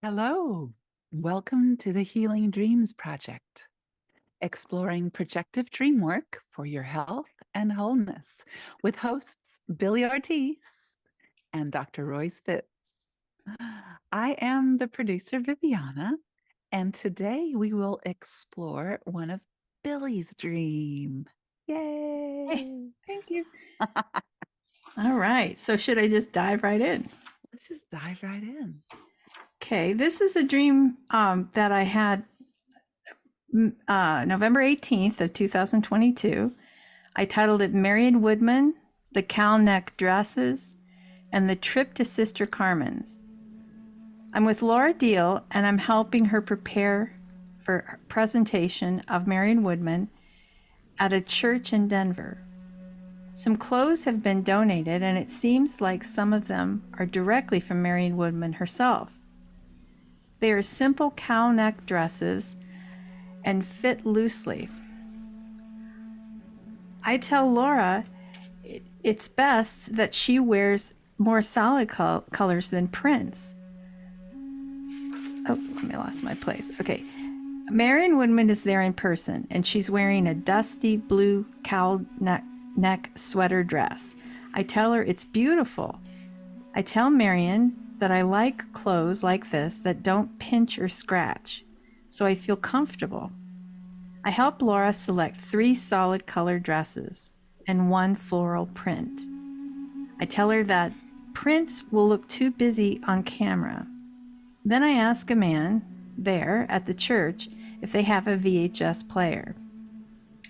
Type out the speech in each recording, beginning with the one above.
Hello. Welcome to the Healing Dreams Project, exploring projective dream work for your health and wholeness with hosts Billie Ortiz and Dr. Royce Fitz. I am the producer, Viviana, and today we will explore one of Billie's dream. Hey, Yay! thank you. All right. So, should I just dive right in? Let's just dive right in. Okay. This is a dream that I had November 18th of 2022. I titled it Marion Woodman, the cow neck dresses, and the trip to Sister Carmen's. I'm with Laura Deal, and I'm helping her prepare for a presentation of Marion Woodman at a church in Denver. Some clothes have been donated, and it seems like some of them are directly from Marion Woodman herself. They are simple cow neck dresses and fit loosely. I tell Laura it's best that she wears more solid colors than prints. Oh, let me lost my place. Okay. Marion Woodman is there in person, and she's wearing a dusty blue cow neck sweater dress. I tell her it's beautiful. I tell Marion that I like clothes like this that don't pinch or scratch, so I feel comfortable. I help Laura select 3 solid color dresses and 1 floral print. I tell her that prints will look too busy on camera. Then I ask a man there at the church if they have a VHS player.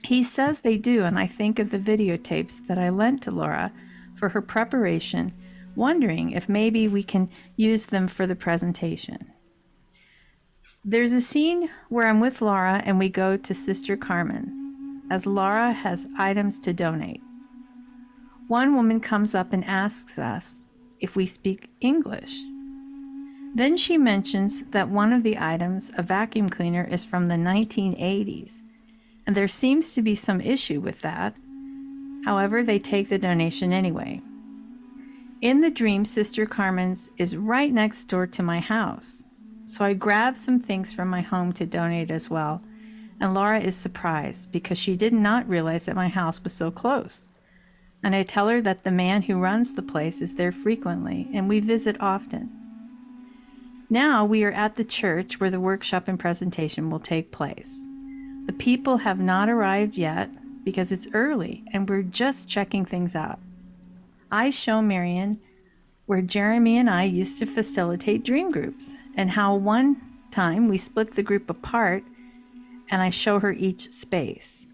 He says they do, and I think of the videotapes that I lent to Laura for her preparation, wondering if maybe we can use them for the presentation. There's a scene where I'm with Laura and we go to Sister Carmen's, as Laura has items to donate. One woman comes up and asks us if we speak English. Then she mentions that one of the items, a vacuum cleaner, is from the 1980s, and there seems to be some issue with that. However, they take the donation anyway. In the dream, Sister Carmen's is right next door to my house, so I grab some things from my home to donate as well, and Laura is surprised because she did not realize that my house was so close. And I tell her that the man who runs the place is there frequently, and we visit often. Now we are at the church where the workshop and presentation will take place. The people have not arrived yet because it's early and we're just checking things out. I show Marion where Jeremy and I used to facilitate dream groups and how one time we split the group apart, and I show her each space.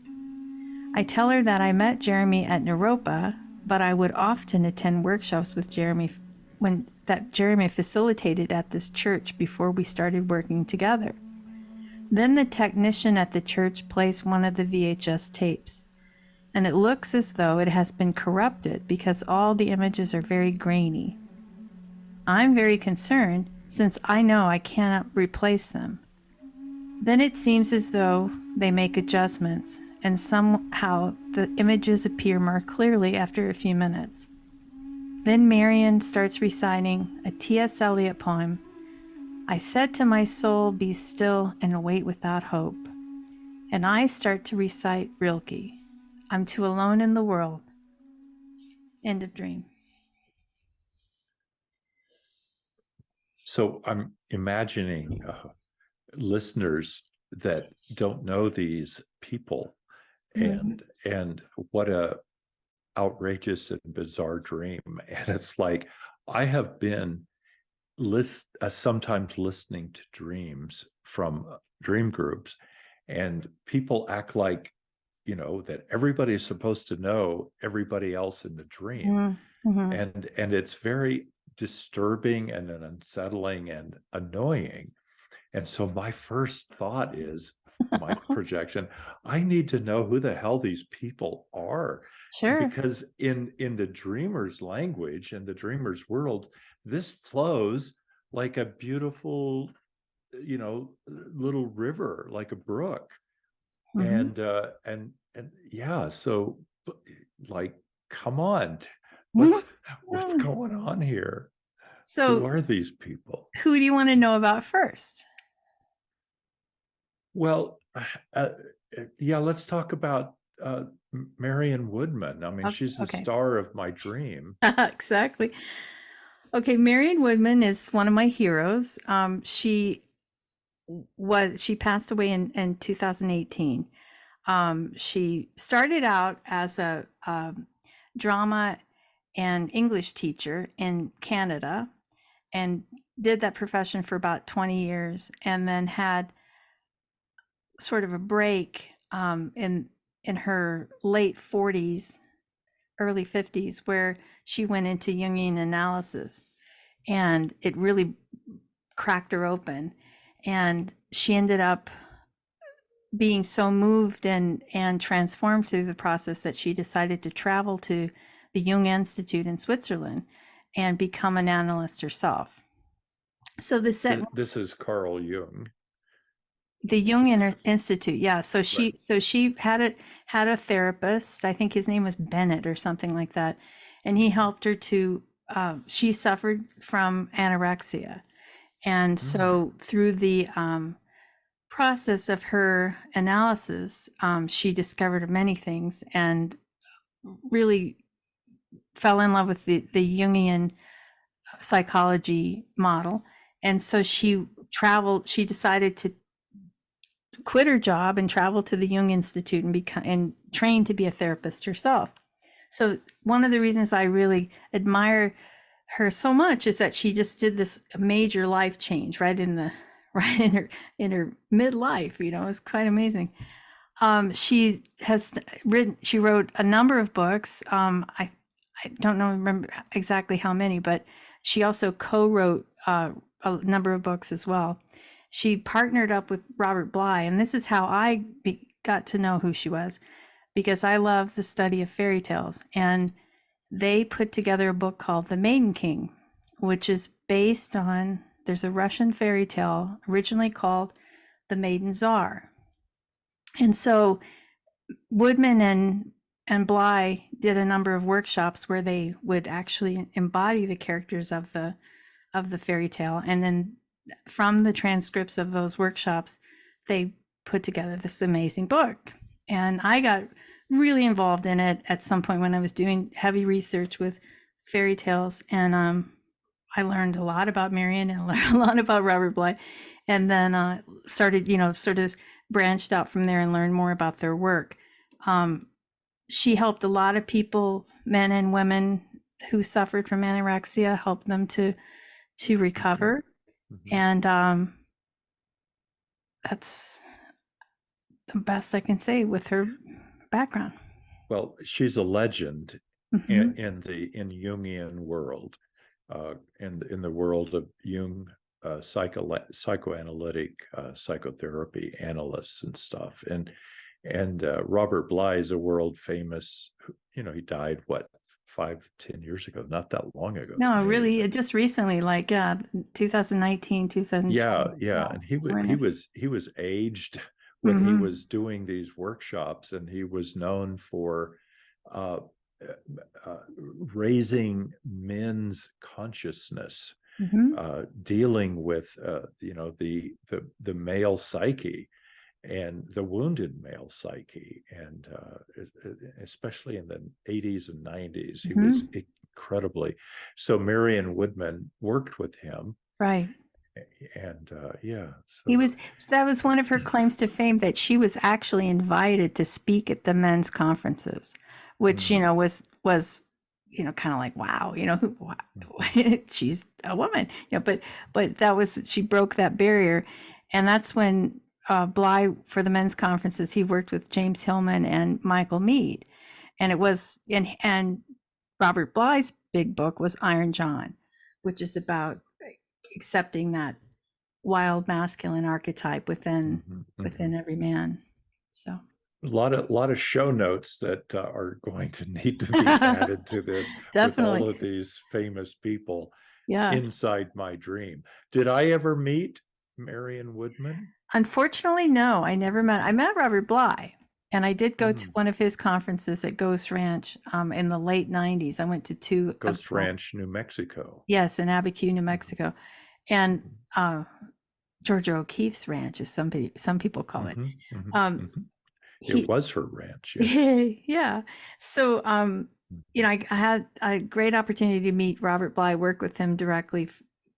I tell her that I met Jeremy at Naropa, but I would often attend workshops with Jeremy that Jeremy facilitated at this church before we started working together. Then the technician at the church plays one of the VHS tapes, and it looks as though it has been corrupted because all the images are very grainy. I'm very concerned since I know I cannot replace them. Then it seems as though they make adjustments, and somehow the images appear more clearly after a few minutes. Then Marion starts reciting a T.S. Eliot poem. I said to my soul, be still and wait without hope. And I start to recite Rilke, I'm too alone in the world. End of dream. So I'm imagining listeners that don't know these people, and what a outrageous and bizarre dream. And it's like, I have been sometimes listening to dreams from dream groups, and people act like, that everybody is supposed to know everybody else in the dream. And it's very disturbing and unsettling and annoying. And so my first thought is, my projection, I need to know who the hell these people are. Sure. Because in the dreamer's language and the dreamer's world, this flows like a beautiful, little river, like a brook. And yeah, so like, come on, what's going on here? So Who are these people? who do you want to know about first? Well, yeah, let's talk about Marion Woodman. I mean, she's the Okay. star of my dream. Exactly. Okay, Marion Woodman is one of my heroes. She passed away in 2018. She started out as a drama and English teacher in Canada and did that profession for about 20 years, and then had sort of a break in her late 40s, early 50s, where she went into Jungian analysis, and it really cracked her open, and she ended up being so moved and transformed through the process that she decided to travel to the Jung Institute in Switzerland and become an analyst herself. So this is Carl Jung. The Jung Institute, yeah. So she had a therapist. I think his name was Bennett or something like that, and he helped her to. She suffered from anorexia, and so through the process of her analysis, she discovered many things and really fell in love with the Jungian psychology model. And so she decided to quit her job and travel to the Jung Institute and train to be a therapist herself. So one of the reasons I really admire her so much is that she just did this major life change right in her midlife. You know, it's quite amazing. She wrote a number of books. I don't remember exactly how many, but she also co-wrote a number of books as well. She partnered up with Robert Bly, and this is how I got to know who she was, because I love the study of fairy tales, and they put together a book called The Maiden King, which is based on, there's a Russian fairy tale originally called The Maiden Tsar. And so Woodman and Bly did a number of workshops where they would actually embody the characters of the fairy tale, and then from the transcripts of those workshops, they put together this amazing book. And I got really involved in it at some point when I was doing heavy research with fairy tales, and I learned a lot about Marion and learned a lot about Robert Bly, and then started, sort of branched out from there and learned more about their work. She helped a lot of people, men and women who suffered from anorexia, helped them to recover. And that's the best I can say with her background. Well, she's a legend in Jungian world, in the world of Jung, psychoanalytic psychotherapy analysts and stuff. And Robert Bly is a world famous, he died 5-10 years ago, not that long ago. No, really, just recently, like 2019, 2020. Yeah. And he was aged when he was doing these workshops, and he was known for raising men's consciousness, dealing with the male psyche and the wounded male psyche, and especially in the 80s and 90s, he was incredibly. So Marion Woodman worked with him, right? And that was one of her claims to fame, that she was actually invited to speak at the men's conferences, which was kind of like, wow, she's a woman, but that was, she broke that barrier. And that's when Bly, for the men's conferences, he worked with James Hillman and Michael Meade, and it was and Robert Bly's big book was Iron John, which is about accepting that wild masculine archetype within every man. So a lot of show notes that are going to need to be added to this. Definitely. With all of these famous people Yeah. inside my dream. Did I ever meet Marion Woodman? Unfortunately, no, I never met. I met Robert Bly. And I did go to one of his conferences at Ghost Ranch in the late 90s. I went to two. Ghost Ranch, New Mexico. Yes, in Abiquiu, New Mexico. And Georgia O'Keeffe's ranch, as some people call it. It was her ranch. Yes. Yeah. So, I had a great opportunity to meet Robert Bly, work with him directly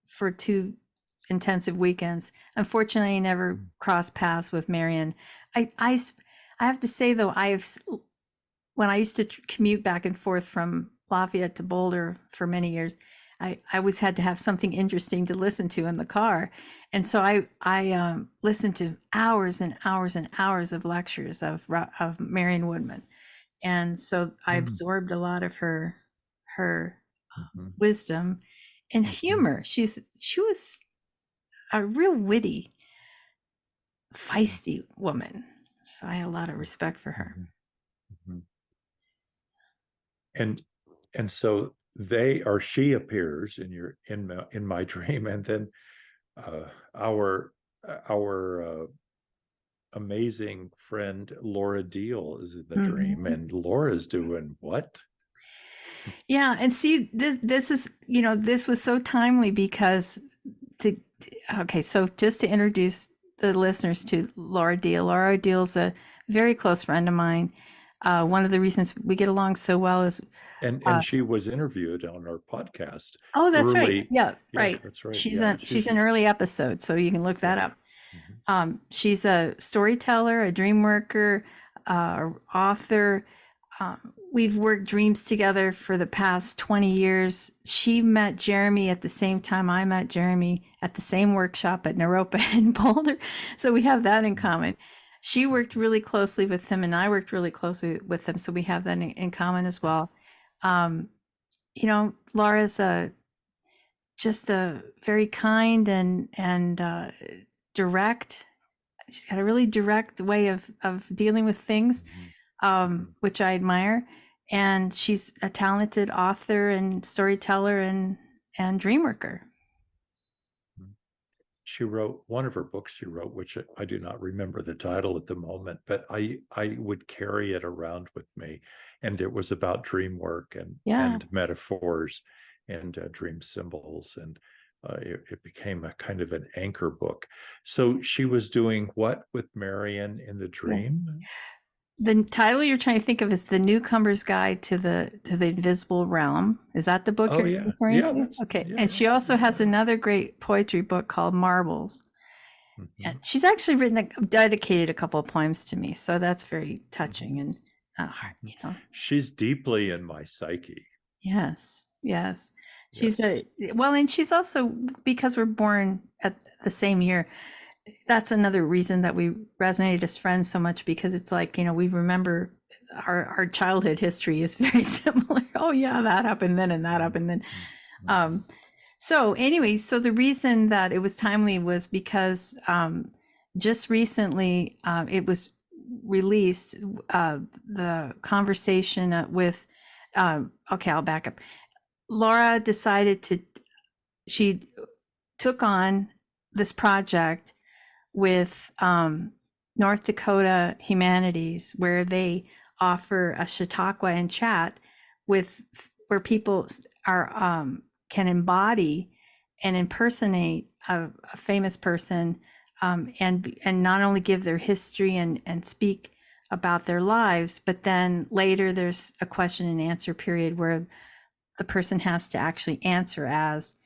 for 2 intensive weekends. Unfortunately, I never crossed paths with Marion. I have to say though, when I used to commute back and forth from Lafayette to Boulder for many years, I always had to have something interesting to listen to in the car. And so I listened to hours and hours and hours of lectures of Marion Woodman. And so I absorbed a lot of her wisdom and humor. She was a real witty, feisty woman. So I had a lot of respect for her. And so she appears in my dream, and then our amazing friend Laura Deal is in the dream, and Laura's doing what? Yeah, and see, this is, this was so timely because so just to introduce the listeners to Laura Deal. Laura Deal's a very close friend of mine. One of the reasons we get along so well is and she was interviewed on our podcast. Oh, that's right. Yeah, right. That's right. She's an early episode, so you can look that up. She's a storyteller, a dream worker, author. We've worked dreams together for the past 20 years. She met Jeremy at the same time I met Jeremy at the same workshop at Naropa in Boulder. So we have that in common. She worked really closely with him and I worked really closely with them. So we have that in common as well. Laura's just a very kind and direct. She's got a really direct way of dealing with things, which I admire. And she's a talented author and storyteller and dream worker. She wrote one of her books, which I do not remember the title at the moment, but I would carry it around with me. And it was about dream work and metaphors and dream symbols. And it became a kind of an anchor book. So she was doing what with Marion in the dream? The title you're trying to think of is The Newcomer's Guide to the Invisible Realm. Is that the book you're referring to? Okay. And she also has another great poetry book called Marbles. And she's actually dedicated a couple of poems to me. So that's very touching and She's deeply in my psyche. Yes. She's and she's also, because we're born at the same year, that's another reason that we resonate as friends so much, because it's like, we remember our childhood history is very similar. Oh yeah, that happened then and that happened then. So anyway, so the reason that it was timely was because just recently it was released, the conversation with, I'll back up. Laura decided she took on this project with North Dakota Humanities, where they offer a Chautauqua and chat where people can embody and impersonate a famous person, and not only give their history and speak about their lives, but then later there's a question and answer period where the person has to actually answer as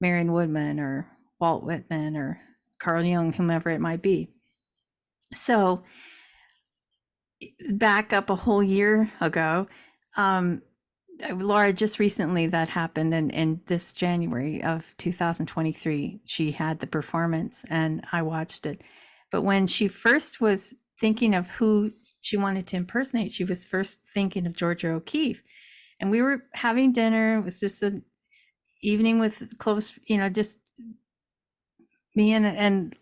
Marion Woodman or Walt Whitman or Carl Jung, whomever it might be. So back up a whole year ago, Laura, just recently that happened, and this January of 2023, she had the performance and I watched it. But when she first was thinking of who she wanted to impersonate, she was first thinking of Georgia O'Keeffe. And we were having dinner. It was just an evening with close, just me and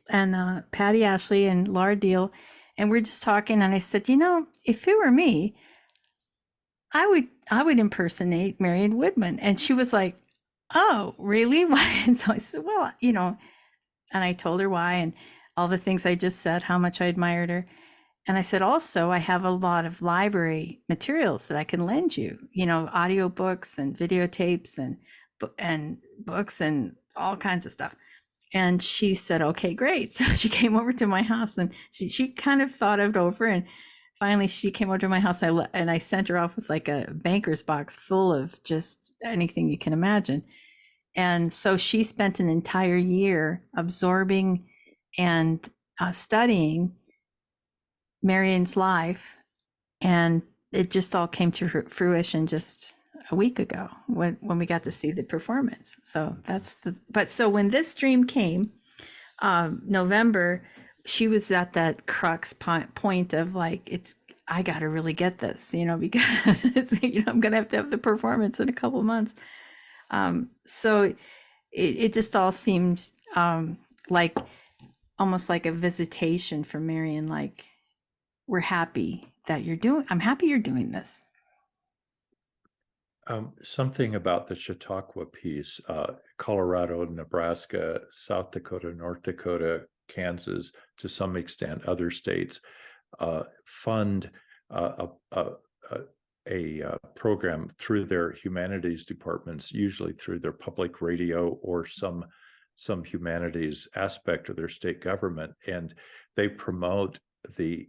Patty Ashley and Laura Deal, and we're just talking. And I said, if it were me, I would impersonate Marion Woodman. And she was like, "Oh, really? Why?" And so I said, "Well, and I told her why and all the things I just said, how much I admired her. And I said, also, I have a lot of library materials that I can lend you, audiobooks and videotapes and books and all kinds of stuff. And she said, okay, great. So she came over to my house, and she kind of thought it over. And finally she came over to my house, and I sent her off with like a banker's box full of just anything you can imagine. And so she spent an entire year absorbing and studying Marion's life, and it just all came to fruition just a week ago when we got to see the performance. So so when this dream came, November, she was at that crux point of like, I got to really get this, because I'm going to have the performance in a couple of months. So it just all seemed like almost like a visitation for Marion, like, I'm happy you're doing this. Something about the Chautauqua piece, Colorado, Nebraska, South Dakota, North Dakota, Kansas, to some extent, other states, fund a program through their humanities departments, usually through their public radio or some humanities aspect of their state government, and they promote the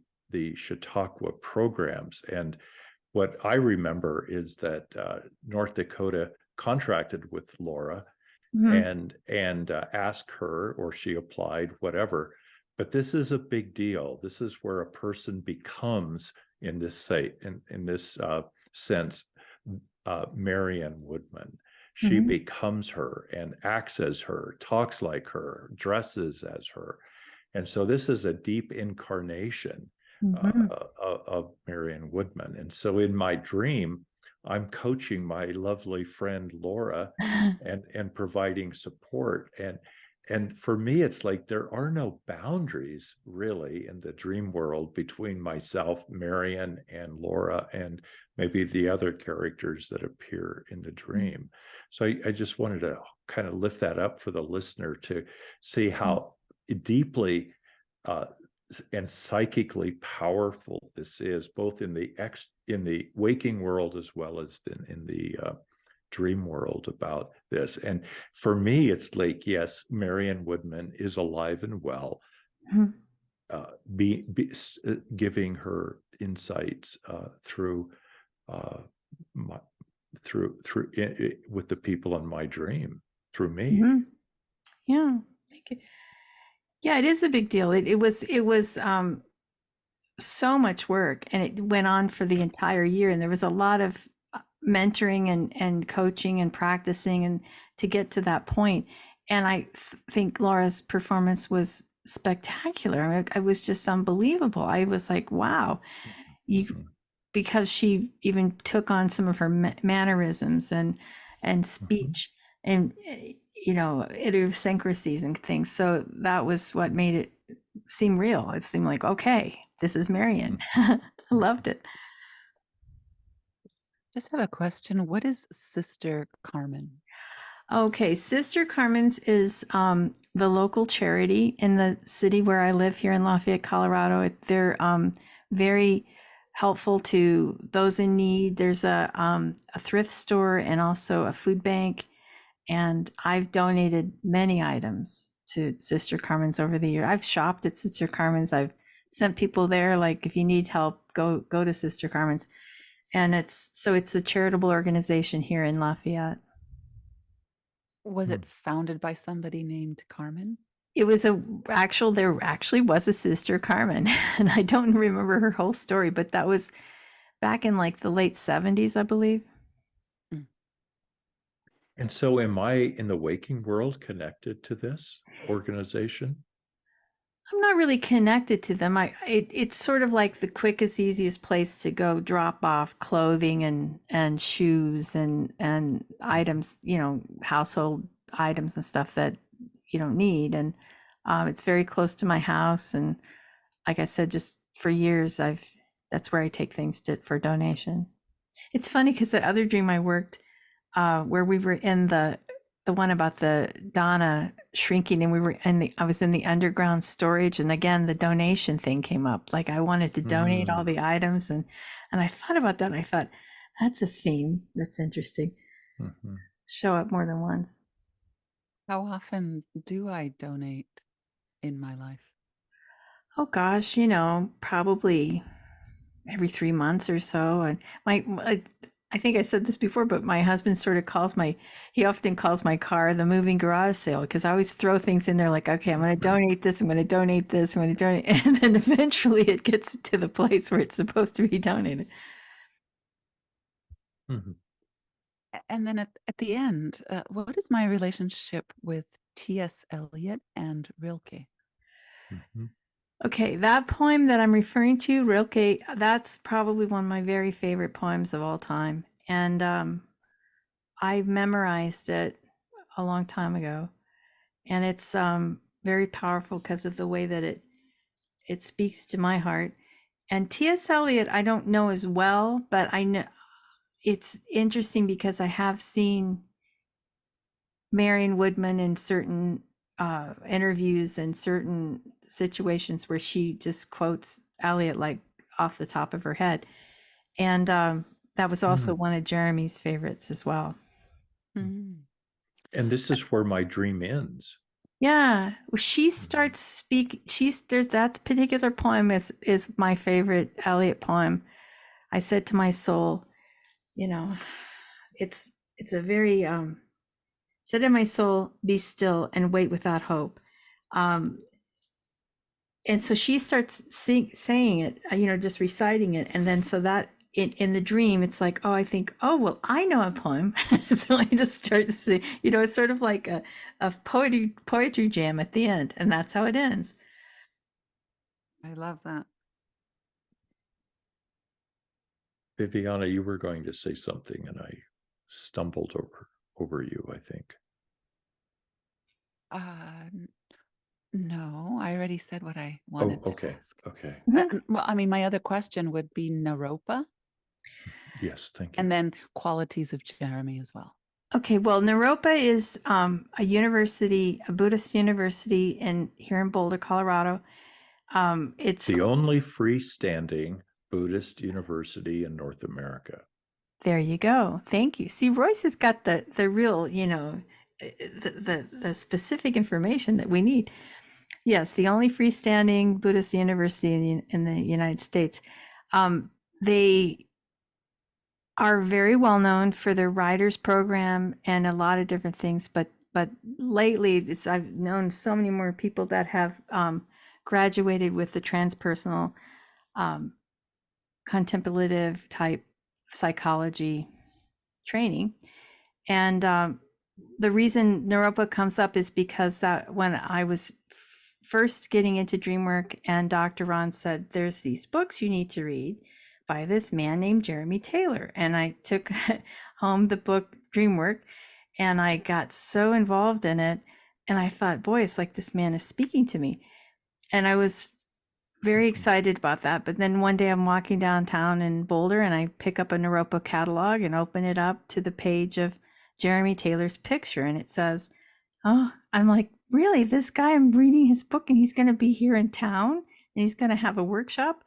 Chautauqua programs. And what I remember is that North Dakota contracted with Laura and asked her, or she applied, whatever. But this is a big deal. This is where a person becomes, in this sense, Marion Woodman. She becomes her and acts as her, talks like her, dresses as her. And so this is a deep incarnation of Marion Woodman. And so in my dream, I'm coaching my lovely friend Laura and providing support. And for me, it's like there are no boundaries really in the dream world between myself, Marion, and Laura, and maybe the other characters that appear in the dream. So I just wanted to kind of lift that up for the listener to see how deeply and psychically powerful this is, both in the waking world as well as in the dream world about this. And for me, it's like, yes, Marion Woodman is alive and well, giving her insights through with the people in my dream, through me. Yeah, thank you. Yeah, it is a big deal. It was so much work, and it went on for the entire year, and there was a lot of mentoring and coaching and practicing and to get to that point. And I think Laura's performance was spectacular. I mean, it was just unbelievable. I was like, wow, because she even took on some of her mannerisms and speech and idiosyncrasies and things. So that was what made it seem real. It seemed like, okay, this is Marion. I loved it. Just have a question. What is Sister Carmen? Okay, Sister Carmen's is the local charity in the city where I live here in Lafayette, Colorado. They're very helpful to those in need. There's a thrift store and also a food bank. And I've donated many its to Sister Carmen's over the year. I've shopped at Sister Carmen's. I've sent people there, like, if you need help, go to Sister Carmen's. And it's a charitable organization here in Lafayette. Was it founded by somebody named Carmen? It was there actually was a Sister Carmen, and I don't remember her whole story, but that was back in like the late 70s, I believe. And so am I, in the waking world, connected to this organization? I'm not really connected to them. It's sort of like the quickest, easiest place to go drop off clothing and shoes and items, household items and stuff that you don't need. And it's very close to my house. And like I said, just for years, that's where I take things for donation. It's funny because the other dream I worked, where we were in the the one about the Donna shrinking, and we were I was in the underground storage, and again the donation thing came up. Like I wanted to donate all the items, and I thought about that. And I thought that's a theme that's interesting. Show up more than once. How often do I donate in my life? Oh gosh, probably every 3 months or so. And I think I said this before, but my husband sort of he often calls my car the moving garage sale, because I always throw things in there like, okay, I'm going to donate this, I'm going to donate this, I'm going to donate, and then eventually it gets to the place where it's supposed to be donated. And then at the end, what is my relationship with T.S. Eliot and Rilke? Okay, that poem that I'm referring to, Rilke, that's probably one of my very favorite poems of all time. And I memorized it a long time ago. And it's very powerful because of the way that it speaks to my heart. And T.S. Eliot, I don't know as well, but I know it's interesting because I have seen Marion Woodman in certain interviews and certain situations where she just quotes Eliot like off the top of her head. And that was also one of Jeremy's favorites as well. And this is where my dream ends. Yeah, well, she starts speaking. There's that particular poem is my favorite Eliot poem. I said to my soul, it's a very said to my soul, be still and wait without hope. And so she starts saying it, just reciting it, and then so that in the dream, it's like, oh, I think, oh, well, I know a poem. So I just start to see, it's sort of like a poetry jam at the end, and that's how it ends. I love that. Viviana, you were going to say something, and I stumbled over you, I think. No, I already said what I wanted to ask. Okay. Well, I mean, my other question would be Naropa. Yes, thank you. And then qualities of Jeremy as well. Okay, well, Naropa is a university, a Buddhist university here in Boulder, Colorado. It's the only freestanding Buddhist university in North America. There you go. Thank you. See, Royce has got the real, the specific information that we need. Yes, the only freestanding Buddhist university in the United States. They are very well known for their writers program and a lot of different things, but lately I've known so many more people that have graduated with the transpersonal contemplative type psychology training. And the reason Naropa comes up is because that when I was first getting into dream work, and Dr. Ron said, there's these books you need to read by this man named Jeremy Taylor. And I took home the book Dreamwork, and I got so involved in it. And I thought, boy, it's like this man is speaking to me. And I was very excited about that. But then one day I'm walking downtown in Boulder, and I pick up a Naropa catalog and open it up to the page of Jeremy Taylor's picture. And it says, oh, I'm like, really? This guy, I'm reading his book, and he's going to be here in town, and he's going to have a workshop.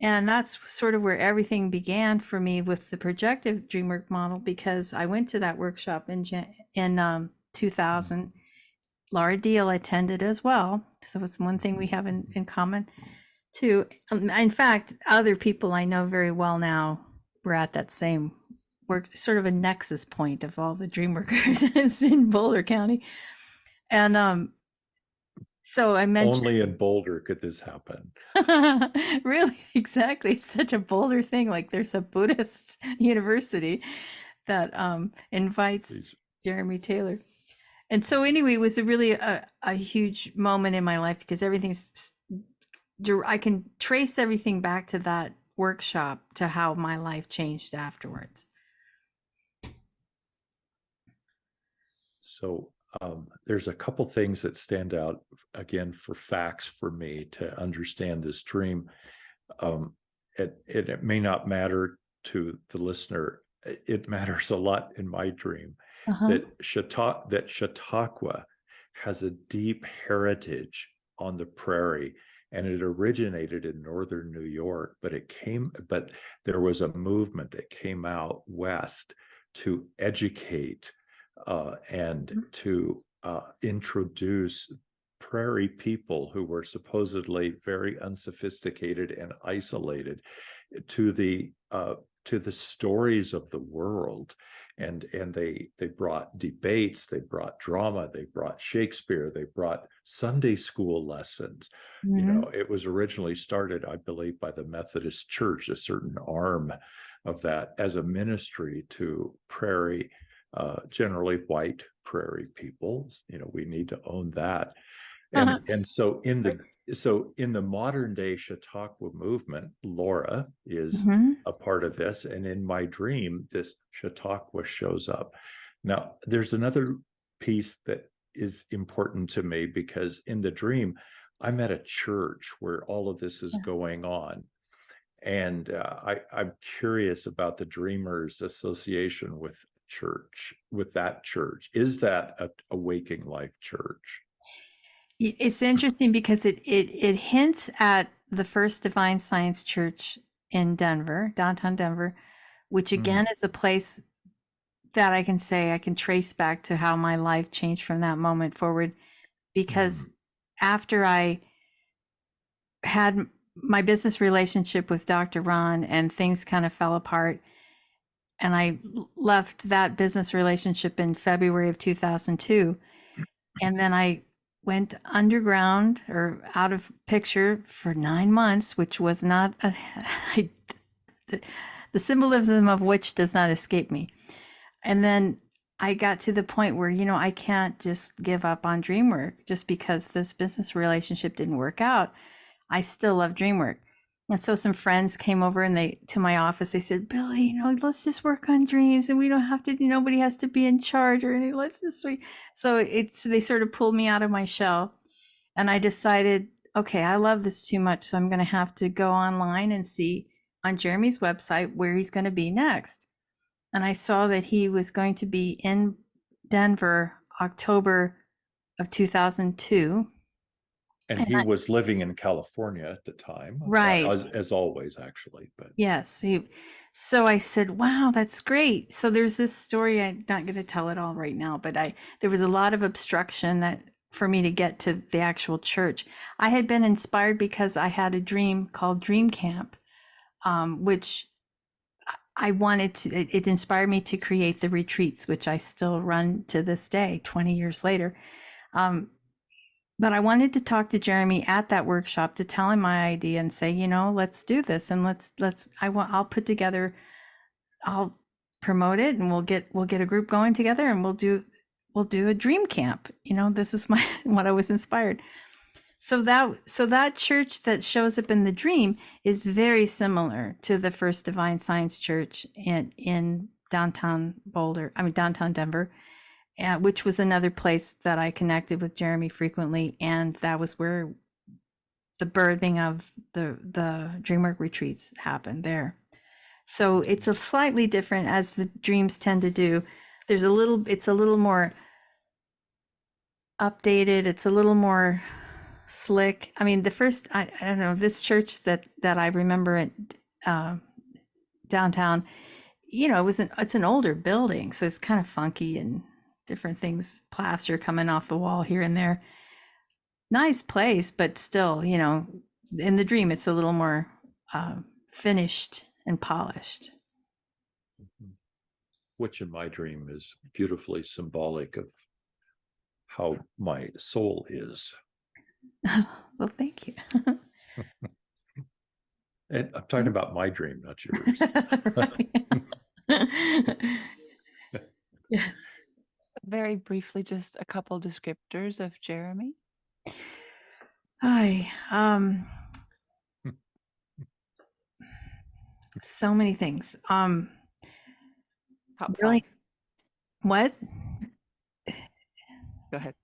And that's sort of where everything began for me with the projective dreamwork model, because I went to that workshop in 2000. Laura Deal attended as well. So it's one thing we have in common too. In fact, other people I know very well now were at that same work, sort of a nexus point of all the dream workers in Boulder County. And so I mentioned only in Boulder could this happen. Really, exactly. It's such a Boulder thing. Like there's a Buddhist university that invites Jeremy Taylor. And so anyway, it was really a huge moment in my life, because I can trace everything back to that workshop, to how my life changed afterwards. So there's a couple things that stand out, again, for facts for me to understand this dream. It may not matter to the listener. It matters a lot in my dream. that Chautauqua has a deep heritage on the prairie, and it originated in northern New York, but there was a movement that came out west to educate and to introduce prairie people who were supposedly very unsophisticated and isolated to the stories of the world. And they brought debates, they brought drama, they brought Shakespeare, they brought Sunday school lessons. It was originally started, I believe, by the Methodist Church, a certain arm of that, as a ministry to prairie, generally white prairie people. We need to own that. And so in the modern day Chautauqua movement, Laura is a part of this, and in my dream, this Chautauqua shows up. Now, there's another piece that is important to me, because in the dream, I'm at a church where all of this is going on, and I'm curious about the dreamer's association with that church. Is that a Waking Life church? It's interesting because it hints at the First Divine Science Church in Denver, downtown Denver, which again is a place that I can say I can trace back to how my life changed from that moment forward. Because after I had my business relationship with Dr. Ron and things kind of fell apart, and I left that business relationship in February of 2002, and then I went underground or out of picture for 9 months, which was not the symbolism of which does not escape me. And then I got to the point where, I can't just give up on dreamwork just because this business relationship didn't work out. I still love dreamwork. And so some friends came over and to my office, they said, Billie, let's just work on dreams, and we don't have to, nobody has to be in charge or anything. So they sort of pulled me out of my shell, and I decided, okay, I love this too much. So I'm going to have to go online and see on Jeremy's website where he's going to be next. And I saw that he was going to be in Denver, October of 2002. And he was living in California at the time, right? As always, actually. But yes, so I said, "Wow, that's great." So there's this story. I'm not going to tell it all right now, but there was a lot of obstruction for me to get to the actual church. I had been inspired because I had a dream called Dream Camp, which I wanted to. It inspired me to create the retreats, which I still run to this day, 20 years later. But I wanted to talk to Jeremy at that workshop to tell him my idea and say, let's do this, and I'll put together, I'll promote it, and we'll get a group going together, and we'll do a dream camp. This is what I was inspired. So that church that shows up in the dream is very similar to the First Divine Science Church in downtown Denver. Which was another place that I connected with Jeremy frequently, and that was where the birthing of the DreamWork retreats happened there. So it's a slightly different, as the dreams tend to do. It's a little more updated. It's a little more slick. I mean, the first, I don't know, this church that I remember at downtown, it's an older building, so it's kind of funky and different things, plaster coming off the wall here and there. Nice place, but still, in the dream, it's a little more finished and polished. Which in my dream is beautifully symbolic of how my soul is. Well, thank you. And I'm talking about my dream, not yours. Yeah. Very briefly, just a couple descriptors of Jeremy. Hi. So many things. Top brilliant. 5. What? Go ahead.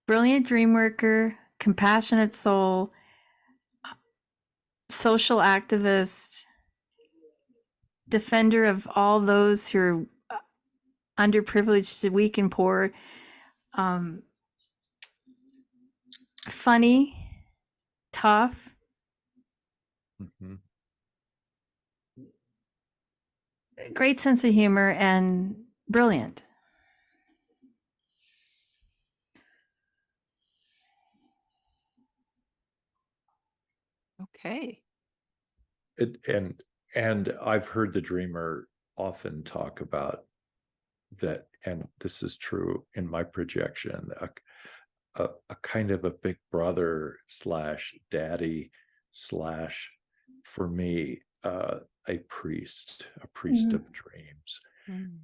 Brilliant dream worker, compassionate soul, social activist, defender of all those who are underprivileged, weak and poor, funny, tough, great sense of humor, and brilliant. Okay. And I've heard the dreamer often talk about that, and this is true in my projection, a kind of a big brother slash daddy slash, for me, a priest of dreams.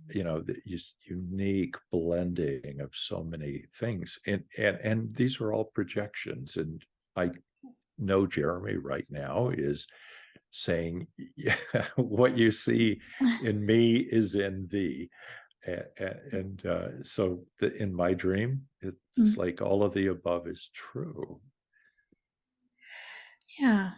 This unique blending of so many things, and these are all projections. And I know Jeremy right now is saying, yeah, what you see in me is in thee. And so in my dream, it's like all of the above is true. Yeah.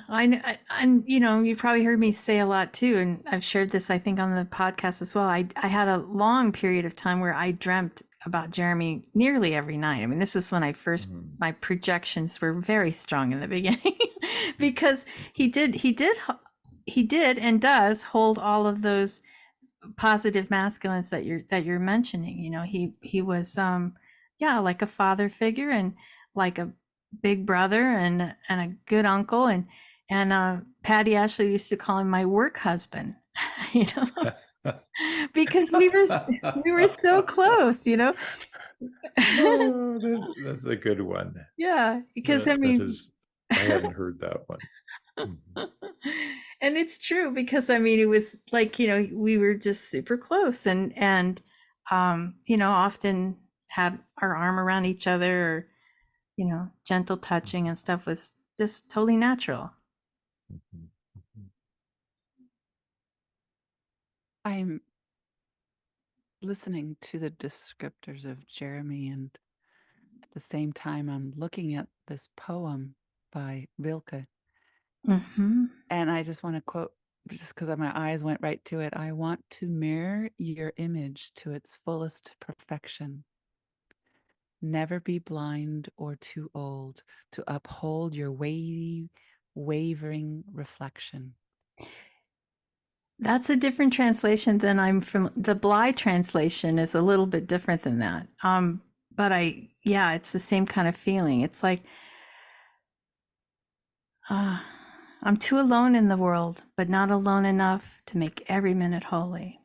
And you've probably heard me say a lot too, and I've shared this, I think, on the podcast as well. I had a long period of time where I dreamt about Jeremy nearly every night. I mean, this was when I first, my projections were very strong in the beginning because he did and does hold all of those positive masculines that you're mentioning. He was like a father figure, and like a big brother, and a good uncle, and Patty Ashley used to call him my work husband. Because we were so close. Oh, that's a good one. Yeah, because I hadn't heard that one. And it's true, because it was like, we were just super close, and often had our arm around each other, or gentle touching and stuff was just totally natural. I'm listening to the descriptors of Jeremy, and at the same time I'm looking at this poem by Rilke. And I just want to quote, just because my eyes went right to it: I want to mirror your image to its fullest perfection. Never be blind or too old to uphold your weighty, wavering reflection. That's a different translation than I'm from. The Bly translation is a little bit different than that. But it's the same kind of feeling. It's like, I'm too alone in the world, but not alone enough to make every minute holy.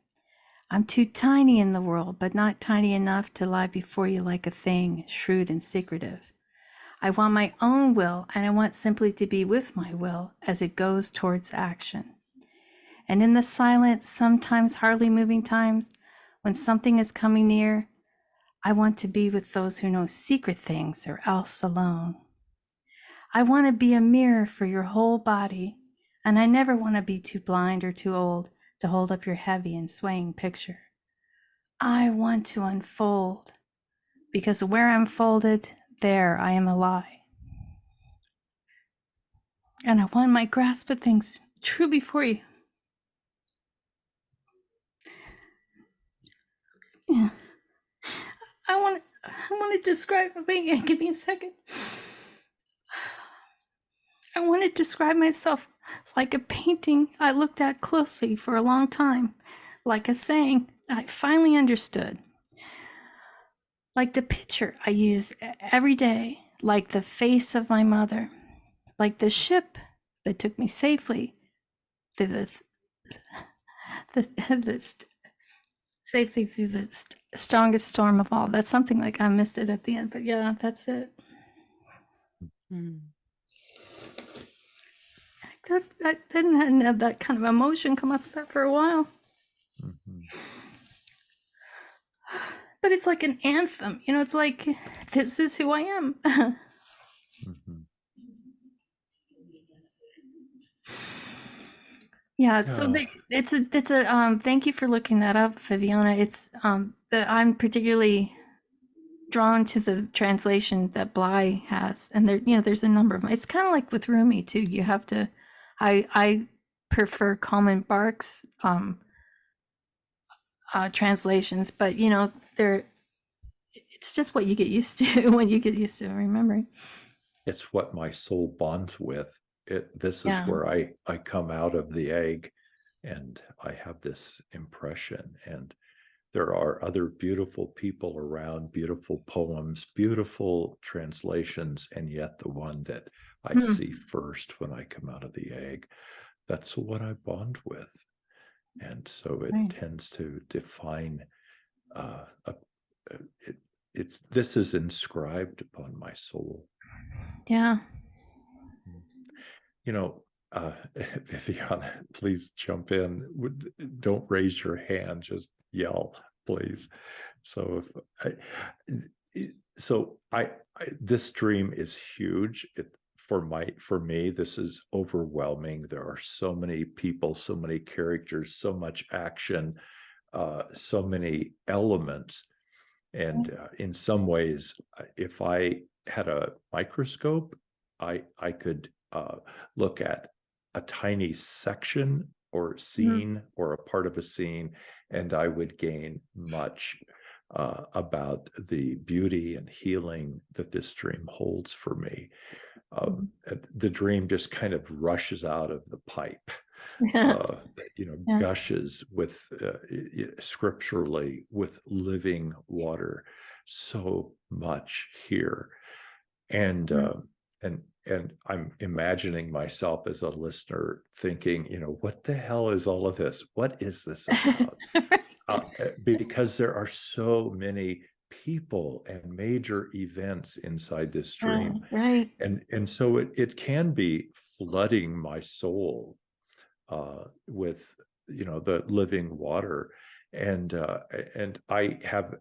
I'm too tiny in the world, but not tiny enough to lie before you like a thing shrewd and secretive. I want my own will, and I want simply to be with my will as it goes towards action. And in the silent, sometimes hardly moving times, when something is coming near, I want to be with those who know secret things, or else alone. I want to be a mirror for your whole body, and I never want to be too blind or too old to hold up your heavy and swaying picture. I want to unfold, because where I'm folded, there I am a lie. And I want my grasp of things true before you. Yeah. I want to describe, wait, give me a second. I want to describe myself like a painting I looked at closely for a long time, like a saying I finally understood, like the picture I use every day, like the face of my mother, like the ship that took me safely through safely through the strongest storm of all. That's something like, I missed it at the end, but yeah, that's it. I hadn't had that kind of emotion come up with that for a while. But it's like an anthem, it's like, this is who I am. Yeah, so it's a thank you for looking that up, Viviana. It's I'm particularly drawn to the translation that Bly has, and there's a number of them. It's kind of like with Rumi too. You have to, I prefer Coleman Barks translations, but they're it's just what you get used to when you get used to remembering. It's what my soul bonds with. This is Yeah. where I come out of the egg, and I have this impression. And there are other beautiful people around, beautiful poems, beautiful translations, and yet the one that I see first when I come out of the egg, that's what I bond with. And so it Right. tends to define this is inscribed upon my soul. Yeah. Viviana, please jump in. Don't raise your hand, just yell, please. So this dream is huge. For me, this is overwhelming. There are so many people, so many characters, so much action, so many elements. And in some ways, if I had a microscope, I could look at a tiny section or scene or a part of a scene, and I would gain much about the beauty and healing that this dream holds for me. The dream just kind of rushes out of the pipe, gushes with scripturally with living water. So much here, and I'm imagining myself as a listener thinking, what the hell is all of this? What is this about? Because there are so many people and major events inside this dream. Right. And so it can be flooding my soul with the living water. And I have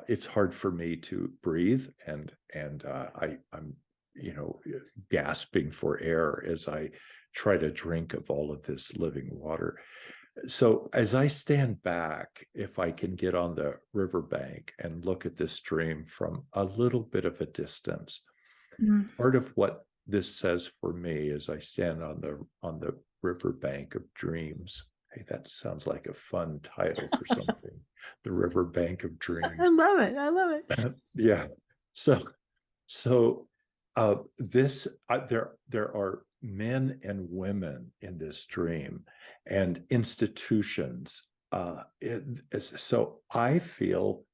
it's hard for me to breathe, and I'm gasping for air as I try to drink of all of this living water. So as I stand back, if I can get on the riverbank and look at this stream from a little bit of a distance, part of what this says for me as I stand on the riverbank of dreams. Hey, that sounds like a fun title for something. The riverbank of dreams. I love it. Yeah. So there are men and women in this dream and institutions. So I feel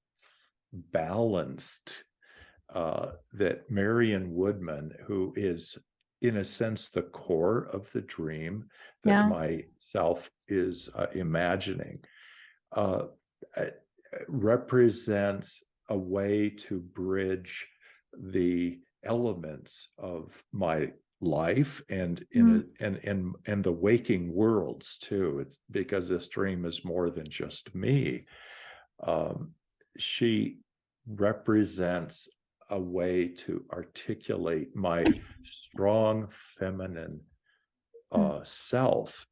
balanced, that Marion Woodman, who is in a sense the core of the dream that myself is imagining, represents a way to bridge the elements of my life and and the waking worlds too. It's because this dream is more than just me. She represents a way to articulate my strong feminine self,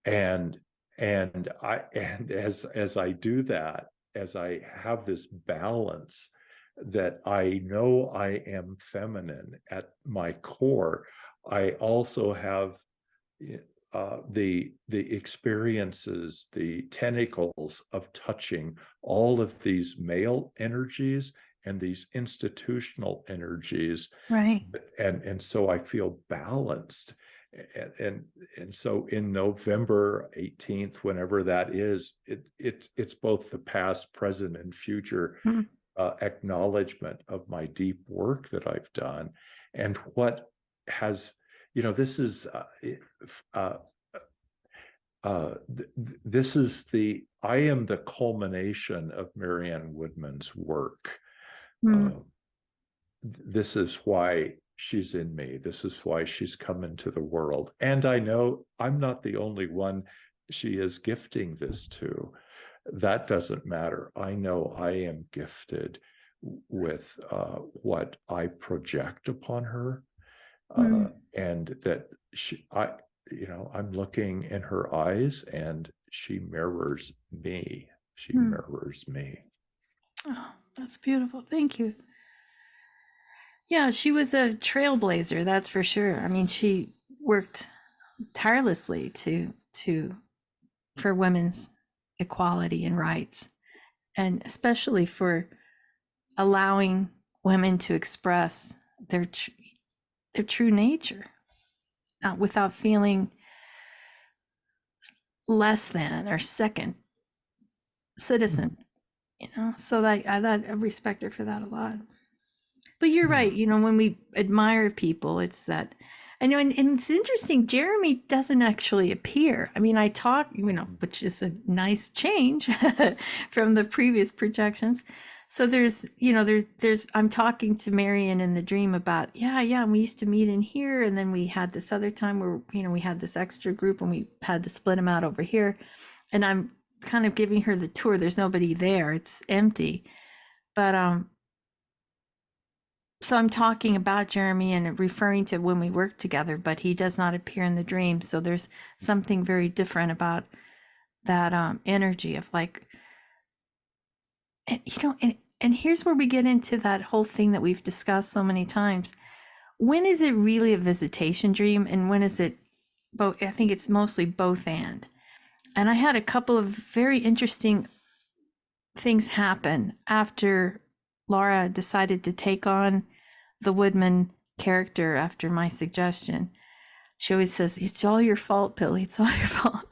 and as I do that, as I have this balance that I know I am feminine at my core, I also have the experiences, the tentacles of touching all of these male energies and these institutional energies, Right. and so I feel balanced. And so in November 18th, whenever that is, it's both the past, present, and future acknowledgement of my deep work that I've done, and what has, this is this is I am the culmination of Marion Woodman's work. This is why she's in me. This is why she's come into the world. And I know I'm not the only one she is gifting this to. That doesn't matter. I know I am gifted with what I project upon her, and that I'm looking in her eyes, and she mirrors me. She mirrors me. Oh, that's beautiful. Thank you. Yeah, she was a trailblazer, that's for sure. I mean, she worked tirelessly for women's equality and rights, and especially for allowing women to express their true nature without feeling less than or second citizen, so I respect her for that a lot. But you're right, when we admire people, it's that, and it's interesting, Jeremy doesn't actually appear. I mean, I talk, which is a nice change from the previous projections. So there's I'm talking to Marion in the dream about, and we used to meet in here, and then we had this other time where, we had this extra group and we had to split them out over here. And I'm kind of giving her the tour. There's nobody there. It's empty. But so I'm talking about Jeremy and referring to when we worked together, but he does not appear in the dream. So there's something very different about that energy of like, and here's where we get into that whole thing that we've discussed so many times. When is it really a visitation dream, and when is it both? I think it's mostly both and I had a couple of very interesting things happen after Laura decided to take on the Woodman character after my suggestion. She always says, "It's all your fault, Billie. It's all your fault,"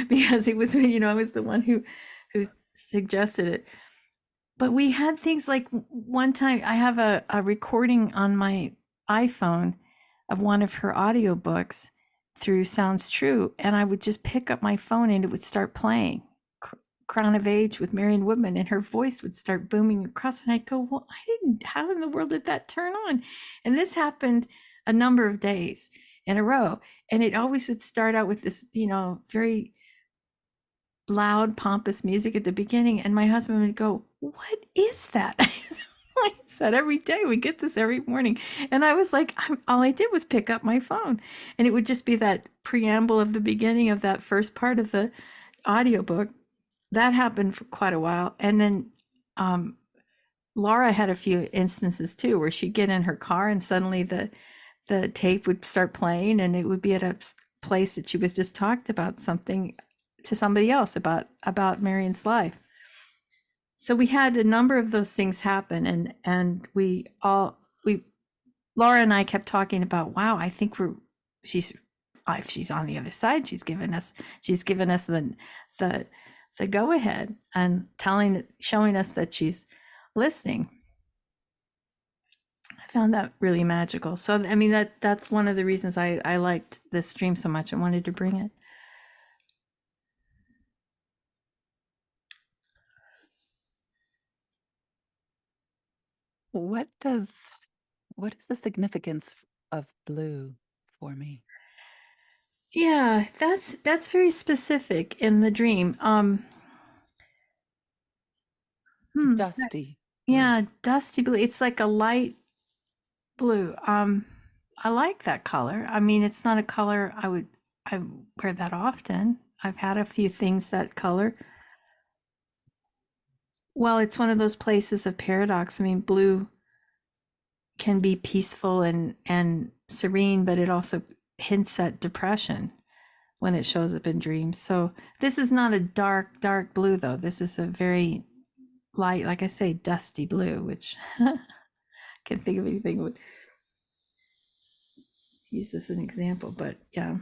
because it was, I was the one who suggested it. But we had things like one time I have a recording on my iPhone of one of her audiobooks through Sounds True, and I would just pick up my phone and it would start playing Crown of Age with Marion Woodman, and her voice would start booming across, and I'd go, well, how in the world did that turn on? And this happened a number of days in a row, and it always would start out with this, very loud, pompous music at the beginning, and my husband would go, what is that? I said, every day we get this every morning. And I was like, all I did was pick up my phone, and it would just be that preamble of the beginning of that first part of the audiobook. That happened for quite a while. And then Laura had a few instances too, where she'd get in her car and suddenly the tape would start playing, and it would be at a place that she was just talked about something to somebody else about Marion's life. So we had a number of those things happen, and Laura and I kept talking about, wow, I think she's on the other side. She's given us the go ahead and showing us that she's listening. I found that really magical. So I mean, that's one of the reasons I liked this dream so much. I wanted to bring it. What is the significance of blue for me? Yeah, that's very specific in the dream. Dusty. Yeah, dusty blue. It's like a light blue. I like that color. I mean, it's not a color I wear that often. I've had a few things that color. Well, it's one of those places of paradox. I mean, blue can be peaceful and serene, but it also hints at depression when it shows up in dreams. So this is not a dark blue, though. This is a very light, like I say, dusty blue, which I can't think of anything would use this as an example, but yeah.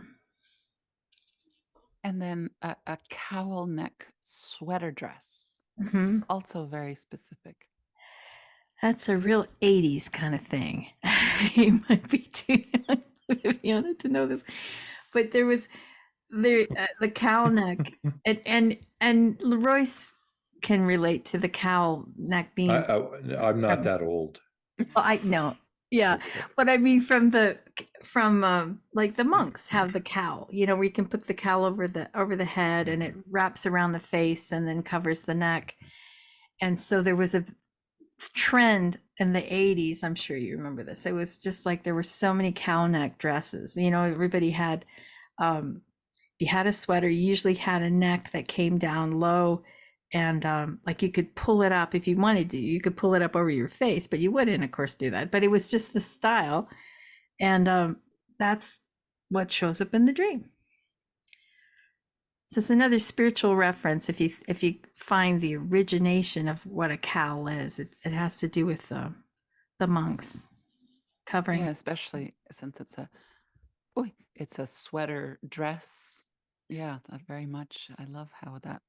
And then a cowl neck sweater dress, also very specific. That's a real 80s kind of thing. You might be too young, Viviana, to know this, but there was the cowl neck, and Royce can relate to the cowl neck being. I'm not that old. Well, I know, yeah, but I mean from like the monks have the cowl, where you can put the cowl over the head, and it wraps around the face and then covers the neck. And so there was a trend in the 80s, I'm sure you remember this. It was just like there were so many cowl neck dresses. Everybody had, if you had a sweater, you usually had a neck that came down low, and like you could pull it up if you wanted to. You could pull it up over your face, but you wouldn't, of course, do that. But it was just the style, and that's what shows up in the dream. So it's another spiritual reference. If you find the origination of what a cowl is, it has to do with the monks covering. Yeah, especially since it's a sweater dress. Yeah, that very much. I love how that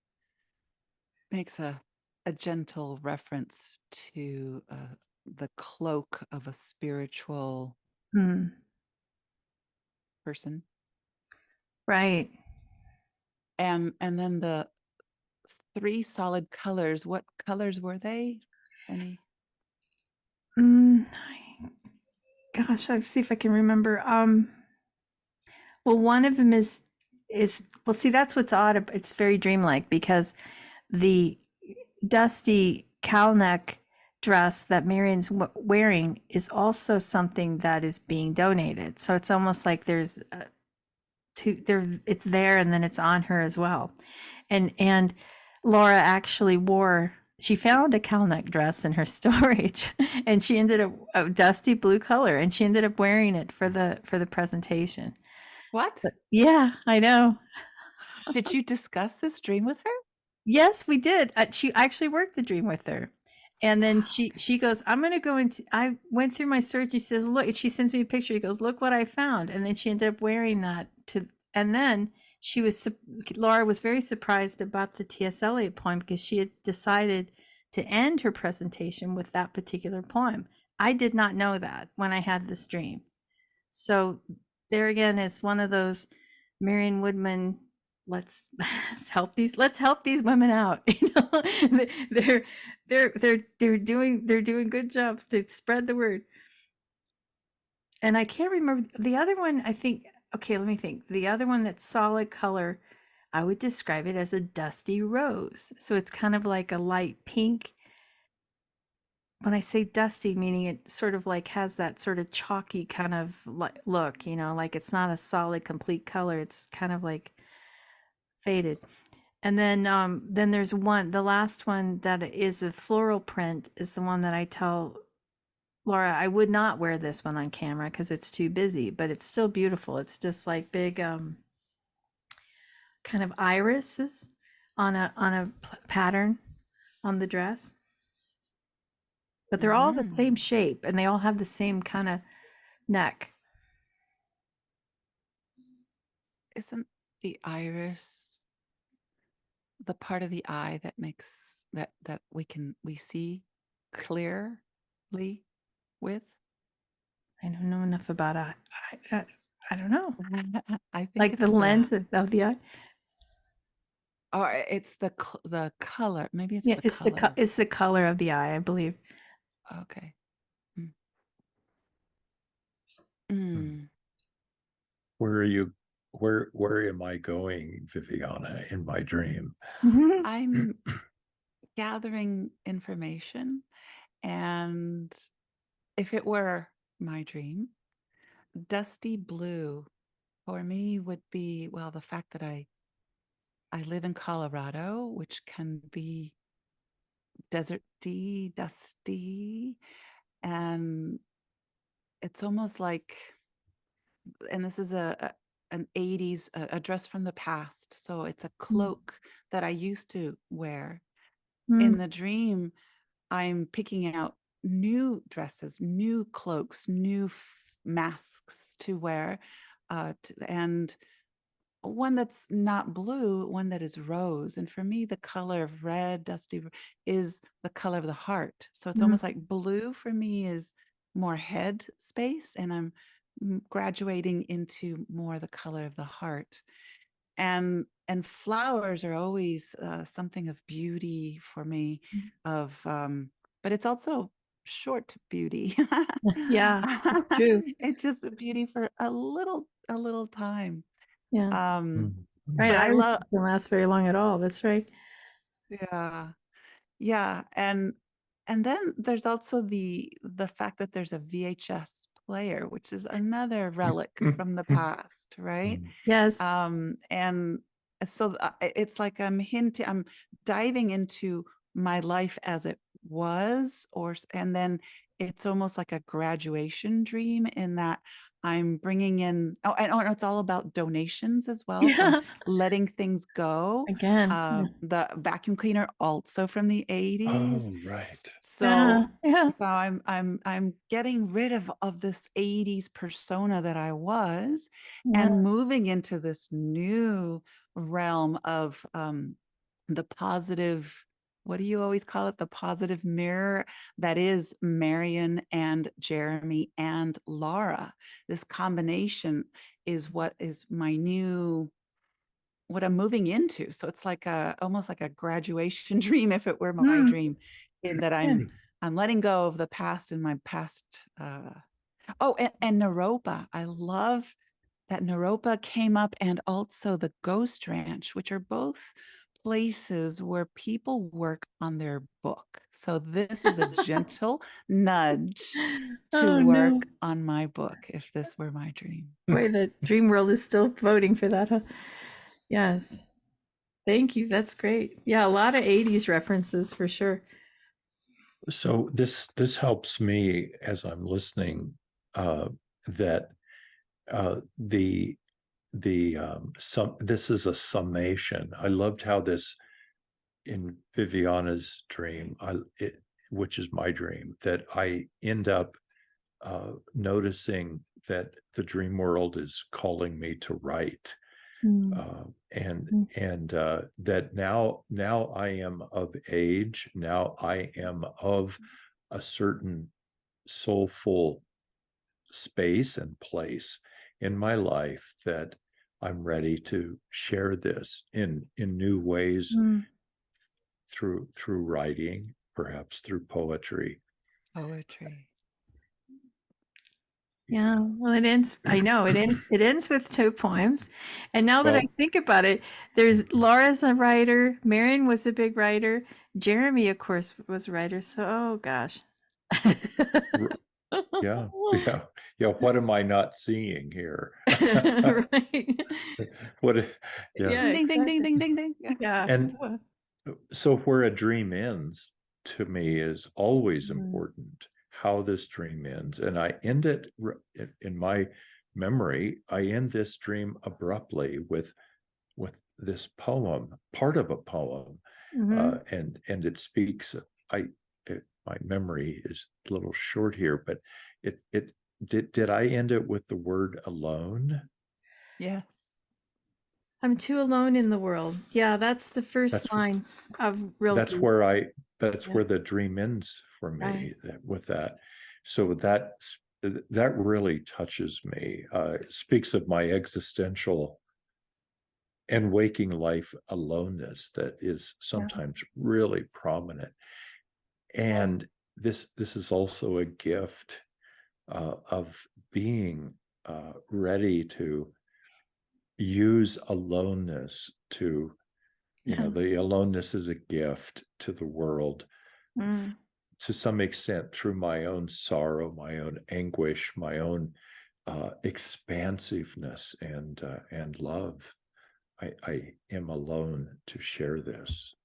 makes a gentle reference to the cloak of a spiritual person. Right. And then the 3 solid colors. What colors were they? Any? Gosh, I'll see if I can remember. Well, one of them is well, see, that's what's odd. It's very dreamlike because the dusty cowl neck dress that Marion's wearing is also something that is being donated. So it's almost like there's it's there and then it's on her as well. And Laura actually she found a cowl neck dress in her storage and she ended up a dusty blue color and she ended up wearing it for the presentation. What? But, yeah, I know. Did you discuss this dream with her? Yes, we did. She actually worked the dream with her. And then she goes, I'm going to go into, I went through my search. She says, look, she sends me a picture. She goes, look what I found. And then she ended up wearing that and then Laura was very surprised about the T.S. Eliot poem because she had decided to end her presentation with that particular poem. I did not know that when I had this dream. So there again is one of those Marion Woodman, let's help these women out. They're doing good jobs to spread the word. And I can't remember the other one. I think, okay, let me think. The other one that's solid color, I would describe it as a dusty rose. So it's kind of like a light pink. When I say dusty, meaning it sort of like has that sort of chalky kind of look, like it's not a solid complete color. It's kind of like faded. And then there's the last one that is a floral print is the one that I tell Laura, I would not wear this one on camera because it's too busy, but it's still beautiful. It's just like big kind of irises on a pattern on the dress. But they're all the same shape and they all have the same kind of neck. Isn't the iris the part of the eye that makes that we see clearly with? I don't know enough about I don't know. I think like it's the lens of the eye. Or it's the color. Maybe it's Yeah, the color. it's the color of the eye, I believe. Okay. Mm. Where am I going, Viviana, in my dream? I'm gathering information, and if it were my dream, dusty blue for me would be, well, the fact that I live in Colorado, which can be deserty, dusty, and it's almost like, and this is an 80s a dress from the past, so it's a cloak that I used to wear. In the dream, I'm picking out new dresses, new cloaks, new masks to wear, and one that's not blue, one that is rose. And for me, the color of red, dusty, is the color of the heart. So it's almost like blue for me is more head space, and I'm graduating into more the color of the heart. And flowers are always something of beauty for me, but it's also short beauty. Yeah, it's true. It's just a beauty for a little time. Yeah. Right. But I Iris love, doesn't last very long at all. That's right. yeah, and then there's also the fact that there's a VHS player, which is another relic from the past, right? Yes. And so it's like I'm diving into my life as it was, and then it's almost like a graduation dream in that I'm bringing in, and it's all about donations as well. So I'm letting things go. Again. The vacuum cleaner also from the 80s. Oh, right. So Yeah. so I'm getting rid of this 80s persona that I was, and moving into this new realm of the positive, what do you always call it? The positive mirror that is Marion and Jeremy and Laura. This combination is what is my new, what I'm moving into. So it's like almost like a graduation dream, if it were my dream, in that I'm letting go of the past and my past. And Naropa. I love that Naropa came up, and also the Ghost Ranch, which are both places where people work on their book. So this is a gentle nudge to work on my book, if this were my dream. Boy, the dream world is still voting for that, huh? Yes. Thank you. That's great. Yeah, a lot of 80s references for sure. So this helps me as I'm listening, that this is a summation. I loved how this in Viviana's dream, which is my dream, that I end up noticing that the dream world is calling me to write. That now I am of age. Now I am of a certain soulful space and place in my life that I'm ready to share this in new ways, through writing, perhaps through poetry. Yeah, well, it ends. I know it ends. It ends with 2 poems, and now that I think about it, there's Laura's a writer. Marion was a big writer. Jeremy, of course, was a writer. So, oh gosh. Yeah. What am I not seeing here? Right. What? Yeah. Ding, ding, ding, ding, ding, ding. Yeah. And so where a dream ends, to me, is always important. How this dream ends, and I end it in my memory. I end this dream abruptly with this poem, part of a poem, and it speaks. My memory is a little short here, but it did I end it with the word alone? Yes. I'm too alone in the world. Yeah, that's the first line of Real That's Geese. where where the dream ends for me, Right. with that. So that really touches me. It speaks of my existential and waking life aloneness that is sometimes really prominent. And this is also a gift, of being ready to use aloneness to, the aloneness is a gift to the world, to some extent, through my own sorrow, my own anguish, my own expansiveness and love. I am alone to share this.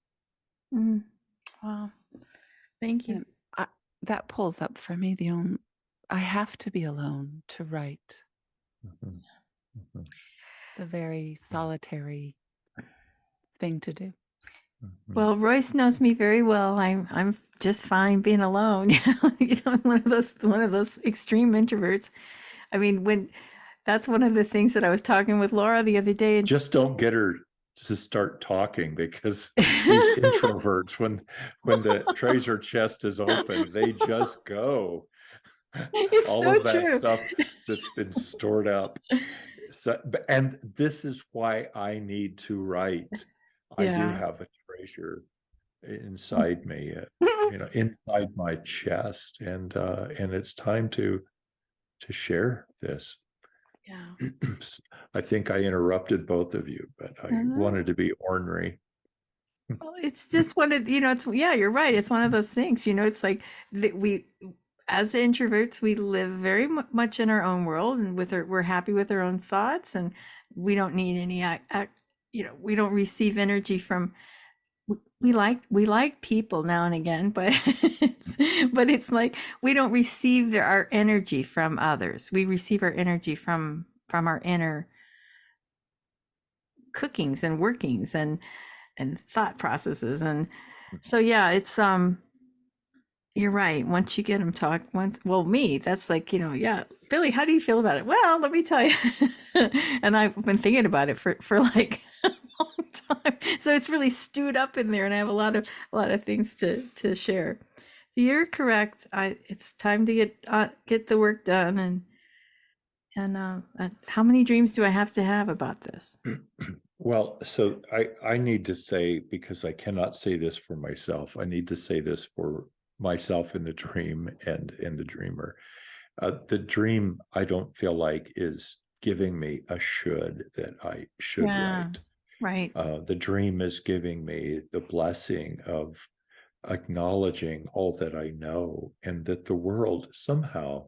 Wow. Thank you. And that pulls up for me I have to be alone to write. It's a very solitary thing to do. Well, Royce knows me very well. I'm just fine being alone. One of those extreme introverts. I mean, that's one of the things that I was talking with Laura the other day. And just don't get her to start talking, because these introverts, when the treasure chest is open, they just go. It's all so of that true. stuff that's been stored up. So, and this is why I need to write. I do have a treasure inside me, inside my chest, and it's time to share this. Yeah. I think I interrupted both of you, but I wanted to be ornery. Well, it's just one of, you're right. It's one of those things, it's like we, as introverts, we live very much in our own world, and we're happy with our own thoughts, and we don't need any, we don't receive energy from, we like people now and again, but it's like we don't receive our energy from others. We receive our energy from our inner cookings and workings and thought processes. And so yeah, it's you're right. Once you get them me, that's like, yeah, Billie, how do you feel about it? Well, let me tell you. And I've been thinking about it for like a long time. So it's really stewed up in there, and I have a lot of things to share. You're correct. It's time to get the work done. And how many dreams do I have to have about this? Well, so I need to say, because I cannot say this for myself, I need to say this for myself in the dream and in the dreamer. The dream, I don't feel like, is giving me a should that I should write. Right. The dream is giving me the blessing of acknowledging all that I know, and that the world somehow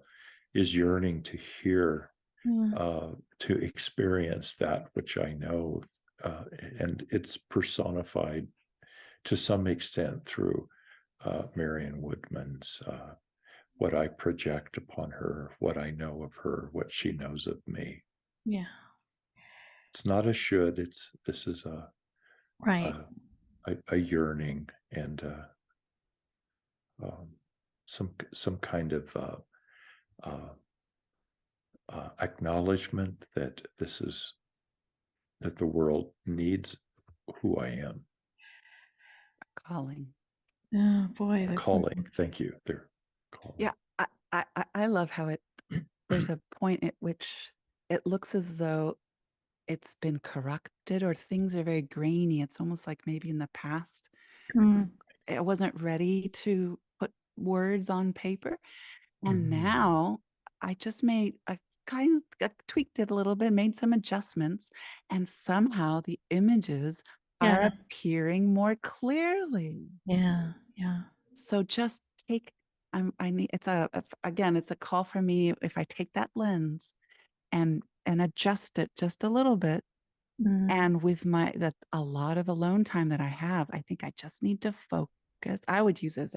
is yearning to hear, to experience that which I know. And it's personified to some extent through Marion Woodman's what I project upon her, what I know of her, what she knows of me. Yeah. It's not a should. This is right. A yearning and some kind of acknowledgement that that the world needs who I am. Calling. Oh boy, that's Calling. Thank you. They're calling. Yeah, I love how there's a point at which it looks as though it's been corrupted, or things are very grainy. It's almost like maybe in the past I wasn't ready to put words on paper, and now I just tweaked it a little bit, made some adjustments, and somehow the images are appearing more clearly. Yeah. So just take, I need, again, it's a call for me. If I take that lens and adjust it just a little bit, and with a lot of alone time that I have, I think I just need to focus. I would use this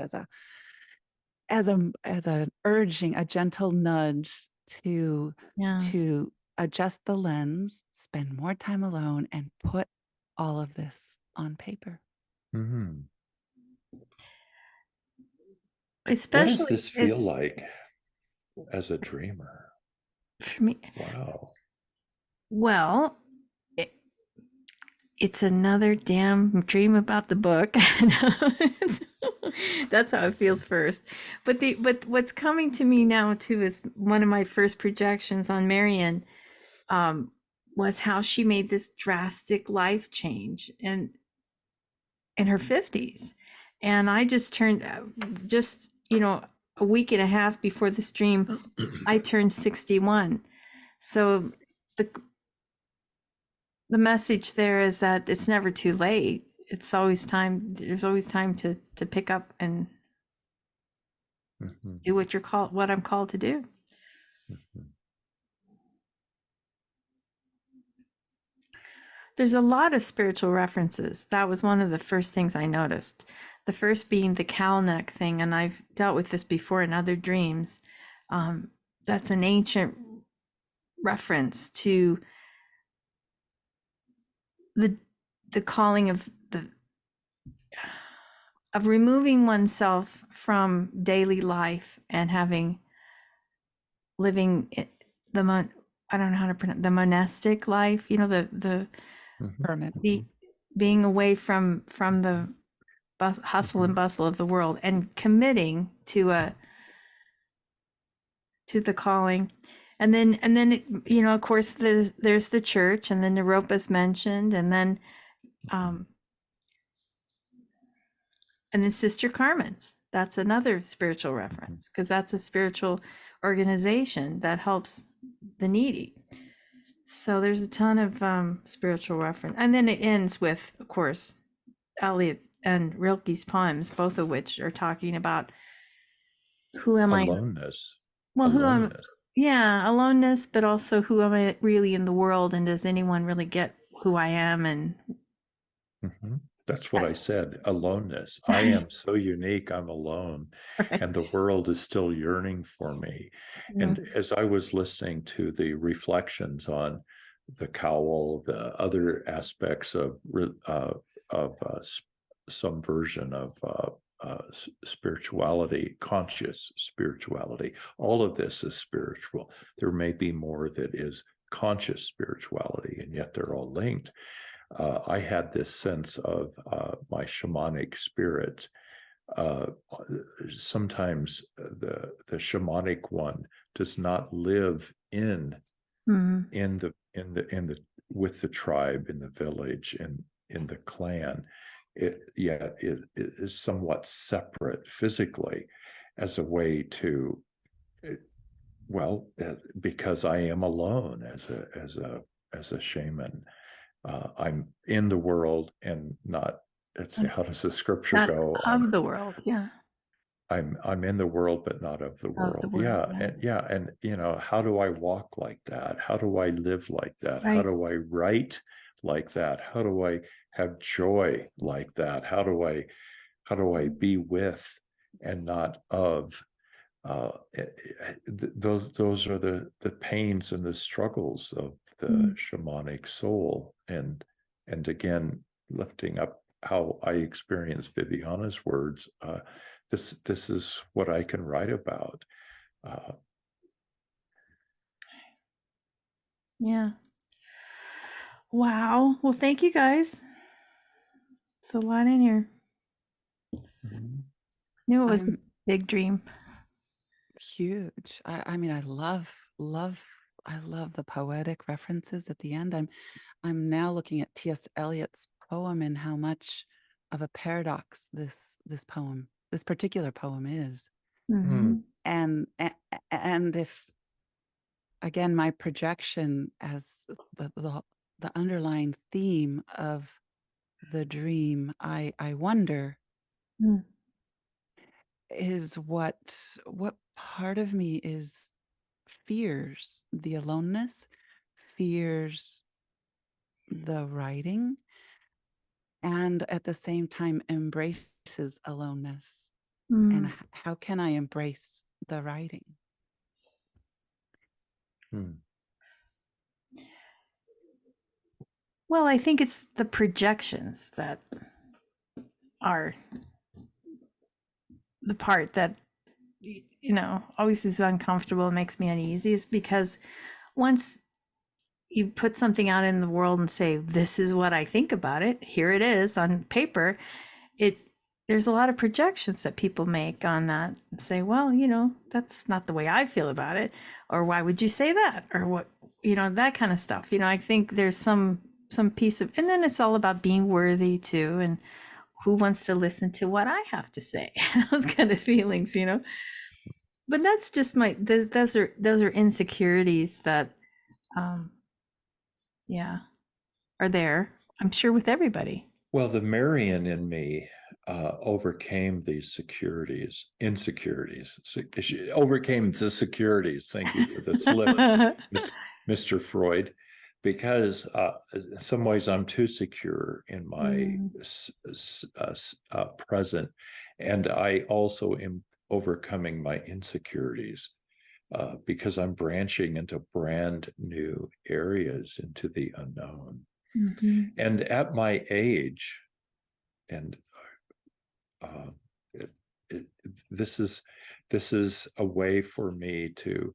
as an urging, a gentle nudge to adjust the lens, spend more time alone, and put all of this on paper. Especially, what does this feel like as a dreamer? For me, wow. Well, it's another damn dream about the book. That's how it feels first. But what's coming to me now too is one of my first projections on Marion was how she made this drastic life change in her 50s. And I just turned a week and a half before the stream, I turned 61. So the message there is that it's never too late. It's always time. There's always time to pick up and do what I'm called to do. There's a lot of spiritual references. That was one of the first things I noticed. The first being the cow neck thing, and I've dealt with this before in other dreams. That's an ancient reference to the calling of removing oneself from daily life and living I don't know how to pronounce the monastic life. The Hermit. Being away from the hustle and bustle of the world and committing to the calling. And then of course there's the church, and then Naropa's mentioned, and then Sister Carmen's. That's another spiritual reference, because that's a spiritual organization that helps the needy. So there's a ton of spiritual reference. And then it ends with, of course, Eliot and Rilke's poems, both of which are talking about who am Aloneness. I? Well, aloneness, but also who am I really in the world, and does anyone really get who I am? And That's what I said, aloneness. I am so unique, I'm alone, Right. and the world is still yearning for me. And as I was listening to the reflections on the cowl, the other aspects of some version of spirituality, conscious spirituality, all of this is spiritual. There may be more that is conscious spirituality, and yet they're all linked. I had this sense of my shamanic spirit. Sometimes the shamanic one does not live in the with the tribe, in the village, and in the clan. It is somewhat separate physically, as a way to, because I am alone as a shaman. I'm in the world and not. Let's say, how does the scripture Not go? of the world, yeah. I'm in the world, but not of the world. Of the world, And how do I walk like that? How do I live like that? Right. How do I write like that? How do I have joy like that? How do I be with and not of? Those are the pains and the struggles of the shamanic soul, and again, lifting up how I experience Viviana's words. This is what I can write about. Yeah. Wow. Well, thank you guys. It's a lot in here. Knew it was a big dream. Huge. I mean, I love the poetic references at the end. I'm now looking at T.S. Eliot's poem and how much of a paradox this particular poem is. And if, again, my projection as the underlying theme of the dream, I wonder is what part of me is fears the aloneness, fears the writing, and at the same time embraces aloneness. And how can I embrace the writing? Well, I think it's the projections that are the part that always is uncomfortable and makes me uneasy. Is because once you put something out in the world and say, this is what I think about it, here it is on paper, there's a lot of projections that people make on that and say, well, that's not the way I feel about it, or why would you say that, or what, that kind of stuff. I think there's some piece of, and then it's all about being worthy too, and who wants to listen to what I have to say, those kind of feelings, but that's just those are insecurities that are there, I'm sure, with everybody. Well, the Marion in me overcame these insecurities. So she overcame the securities. Thank you for the slip, Mr. Freud, because in some ways I'm too secure in my present, and I also am overcoming my insecurities because I'm branching into brand new areas, into the unknown. And at my age, and this is a way for me to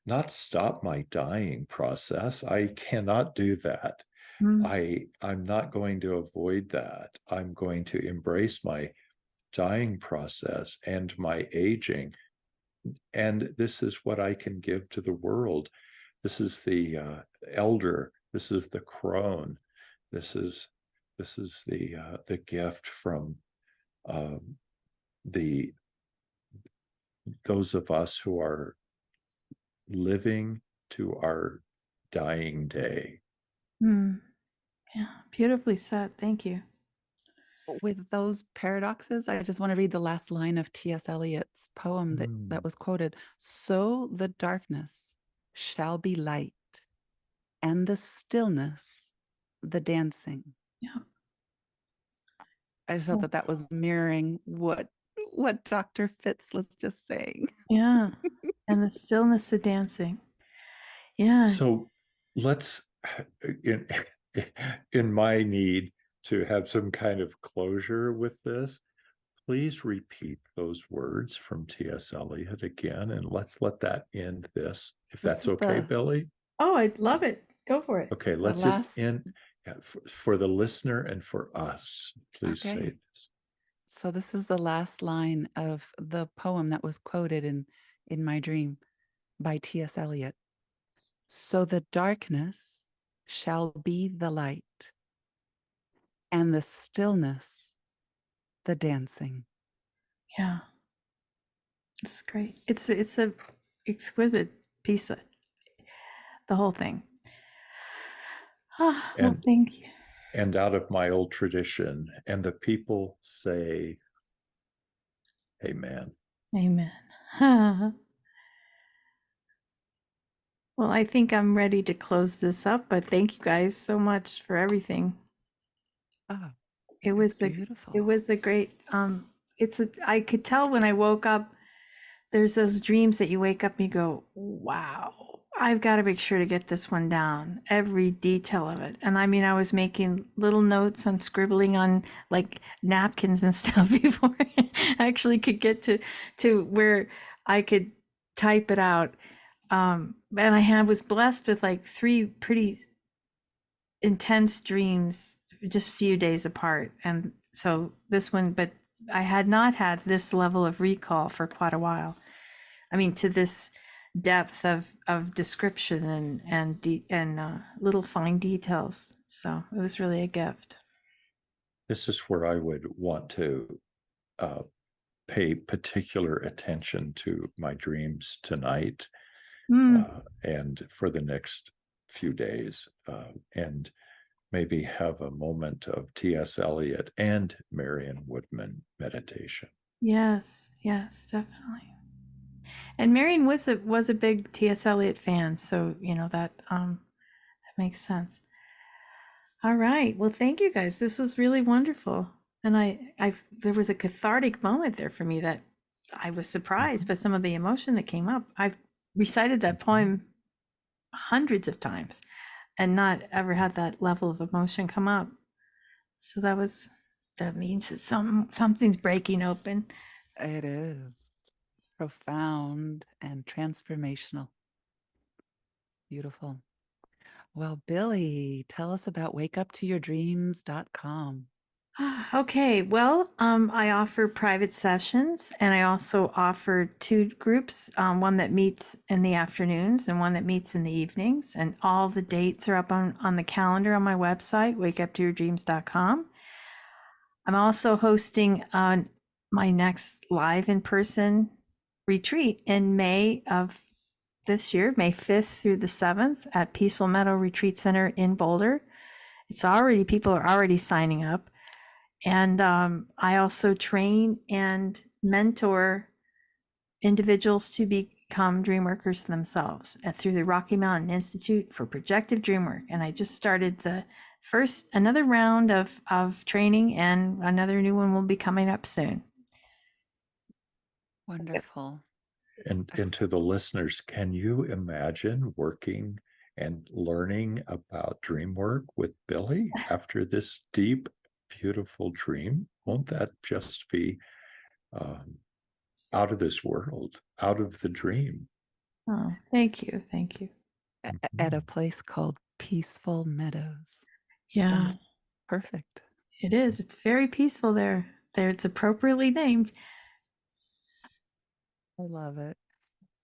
not stop my dying process. I cannot do that. I'm not going to avoid that. I'm going to embrace my dying process and my aging. And this is what I can give to the world. This is the elder. This is the crone. This is the gift from those of us who are living to our dying day. Yeah, beautifully said. Thank you. With those paradoxes, I just want to read the last line of T.S. Eliot's poem that was quoted. So the darkness shall be light, and the stillness the dancing. Yeah. I just thought that that was mirroring what Dr. Fitz was just saying. Yeah. And the stillness of dancing. Yeah. So let's, in, in my need to have some kind of closure with this, please repeat those words from T.S. Eliot again, and let's let that end this, if This that's is okay, the Billie. Oh, I love it. Go for it. Okay, the let's just last. end, yeah, for the listener and for us. Please say Okay. this. So this is the last line of the poem that was quoted in my dream by T.S. Eliot. So the darkness shall be the light, and the stillness the dancing. Yeah. It's great. It's a exquisite piece of the whole thing. Ah, well, And thank you. and out of my old tradition, and the people say, Amen. Amen. Well, I think I'm ready to close this up, but thank you guys so much for everything. Oh, It it's was beautiful. it was a great I could tell when I woke up, there's those dreams that you wake up and you go, wow, I've got to make sure to get this one down, every detail of it. And I mean, I was making little notes on scribbling on like napkins and stuff before I actually could get to where I could type it out. And I was blessed with like 3 pretty intense dreams just a few days apart. And so this one, but I had not had this level of recall for quite a while. I mean, to this depth of description and little fine details. So it was really a gift. This is where I would want to pay particular attention to my dreams tonight and for the next few days, and maybe have a moment of T.S. Eliot and Marion Woodman meditation. Yes, yes, definitely. And Marion was a big T.S. Eliot fan, so you know that makes sense. All right. Well, thank you guys. This was really wonderful. And there was a cathartic moment there for me that I was surprised by some of the emotion that came up. I've recited that poem hundreds of times and not ever had that level of emotion come up. So that means that something's breaking open. It is profound and transformational. Beautiful. Well, Billie, tell us about wakeuptoyourdreams.com. Okay, well, I offer private sessions and I also offer 2 groups, one that meets in the afternoons and one that meets in the evenings. And all the dates are up on the calendar on my website, wakeuptoyourdreams.com. I'm also hosting my next live in-person retreat in May of this year, May 5th through the 7th at Peaceful Meadow Retreat Center in Boulder. People are already signing up. And I also train and mentor individuals to become dream workers themselves through the Rocky Mountain Institute for Projective Dreamwork. And I just started another round of training, and another new one will be coming up soon. Wonderful. And to the listeners, can you imagine working and learning about dream work with Billie after this deep, beautiful dream? Won't that just be out of this world, out of the dream? Oh, thank you. Thank you. At a place called Peaceful Meadows. Yeah, Sounds perfect. it is. It's very peaceful there. It's appropriately named. I love it.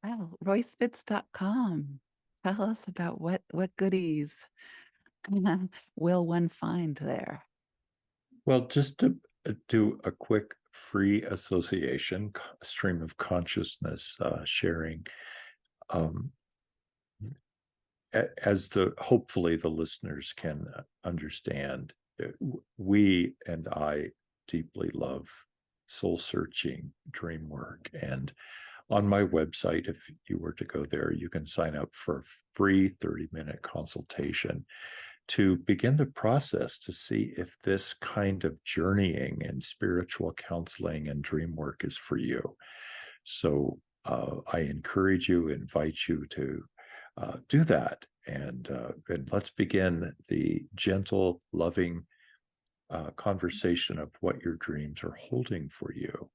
Well, roycefitz.com. Tell us about what goodies will one find there? Well, just to do a quick free association, stream of consciousness sharing. As hopefully the listeners can understand, we and I deeply love soul searching dream work. And on my website, if you were to go there, you can sign up for a free 30-minute consultation to begin the process to see if this kind of journeying and spiritual counseling and dream work is for you. So I encourage you, invite you to do that. And let's begin the gentle, loving conversation of what your dreams are holding for you.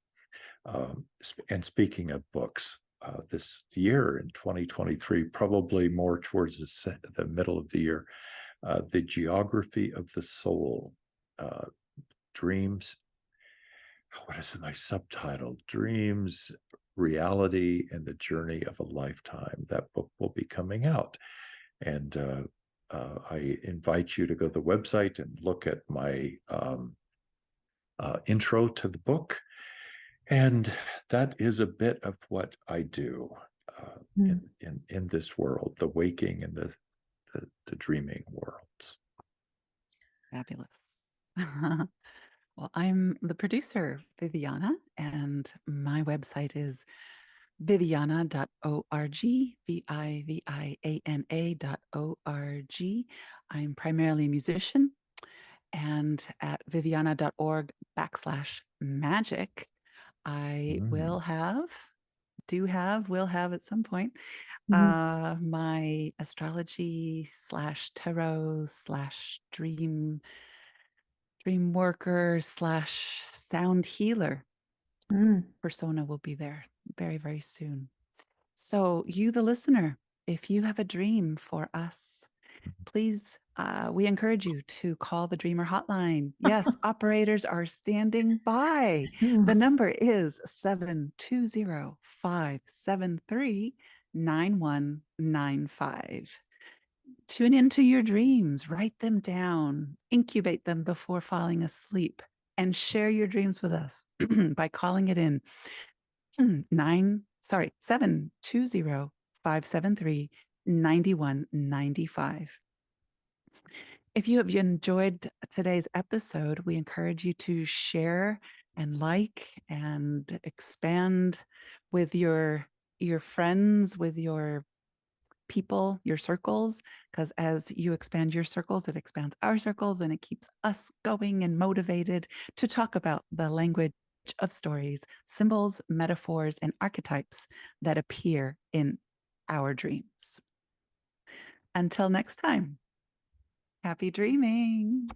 And speaking of books, this year in 2023, probably more towards the middle of the year, The Geography of the Soul, Dreams. What is my subtitle? Dreams, Reality, and the Journey of a Lifetime. That book will be coming out. And I invite you to go to the website and look at my intro to the book. And that is a bit of what I do in this world, the waking and the dreaming worlds. Fabulous. Well, I'm the producer, Viviana, and my website is viviana.org, viviana.org. I'm primarily a musician, and at viviana.org/magic, I will have at some point my astrology / tarot / dream worker / sound healer persona will be there very, very soon. So you, the listener, if you have a dream for us, please, we encourage you to call the Dreamer Hotline. Yes, operators are standing by. The number is 720-573-9195. Tune into your dreams, write them down, incubate them before falling asleep, and share your dreams with us by calling it in 720-573-9195. If you have enjoyed today's episode, we encourage you to share and like and expand with your friends, with your people, your circles, because as you expand your circles, it expands our circles, and it keeps us going and motivated to talk about the language of stories, symbols, metaphors, and archetypes that appear in our dreams. Until next time, happy dreaming.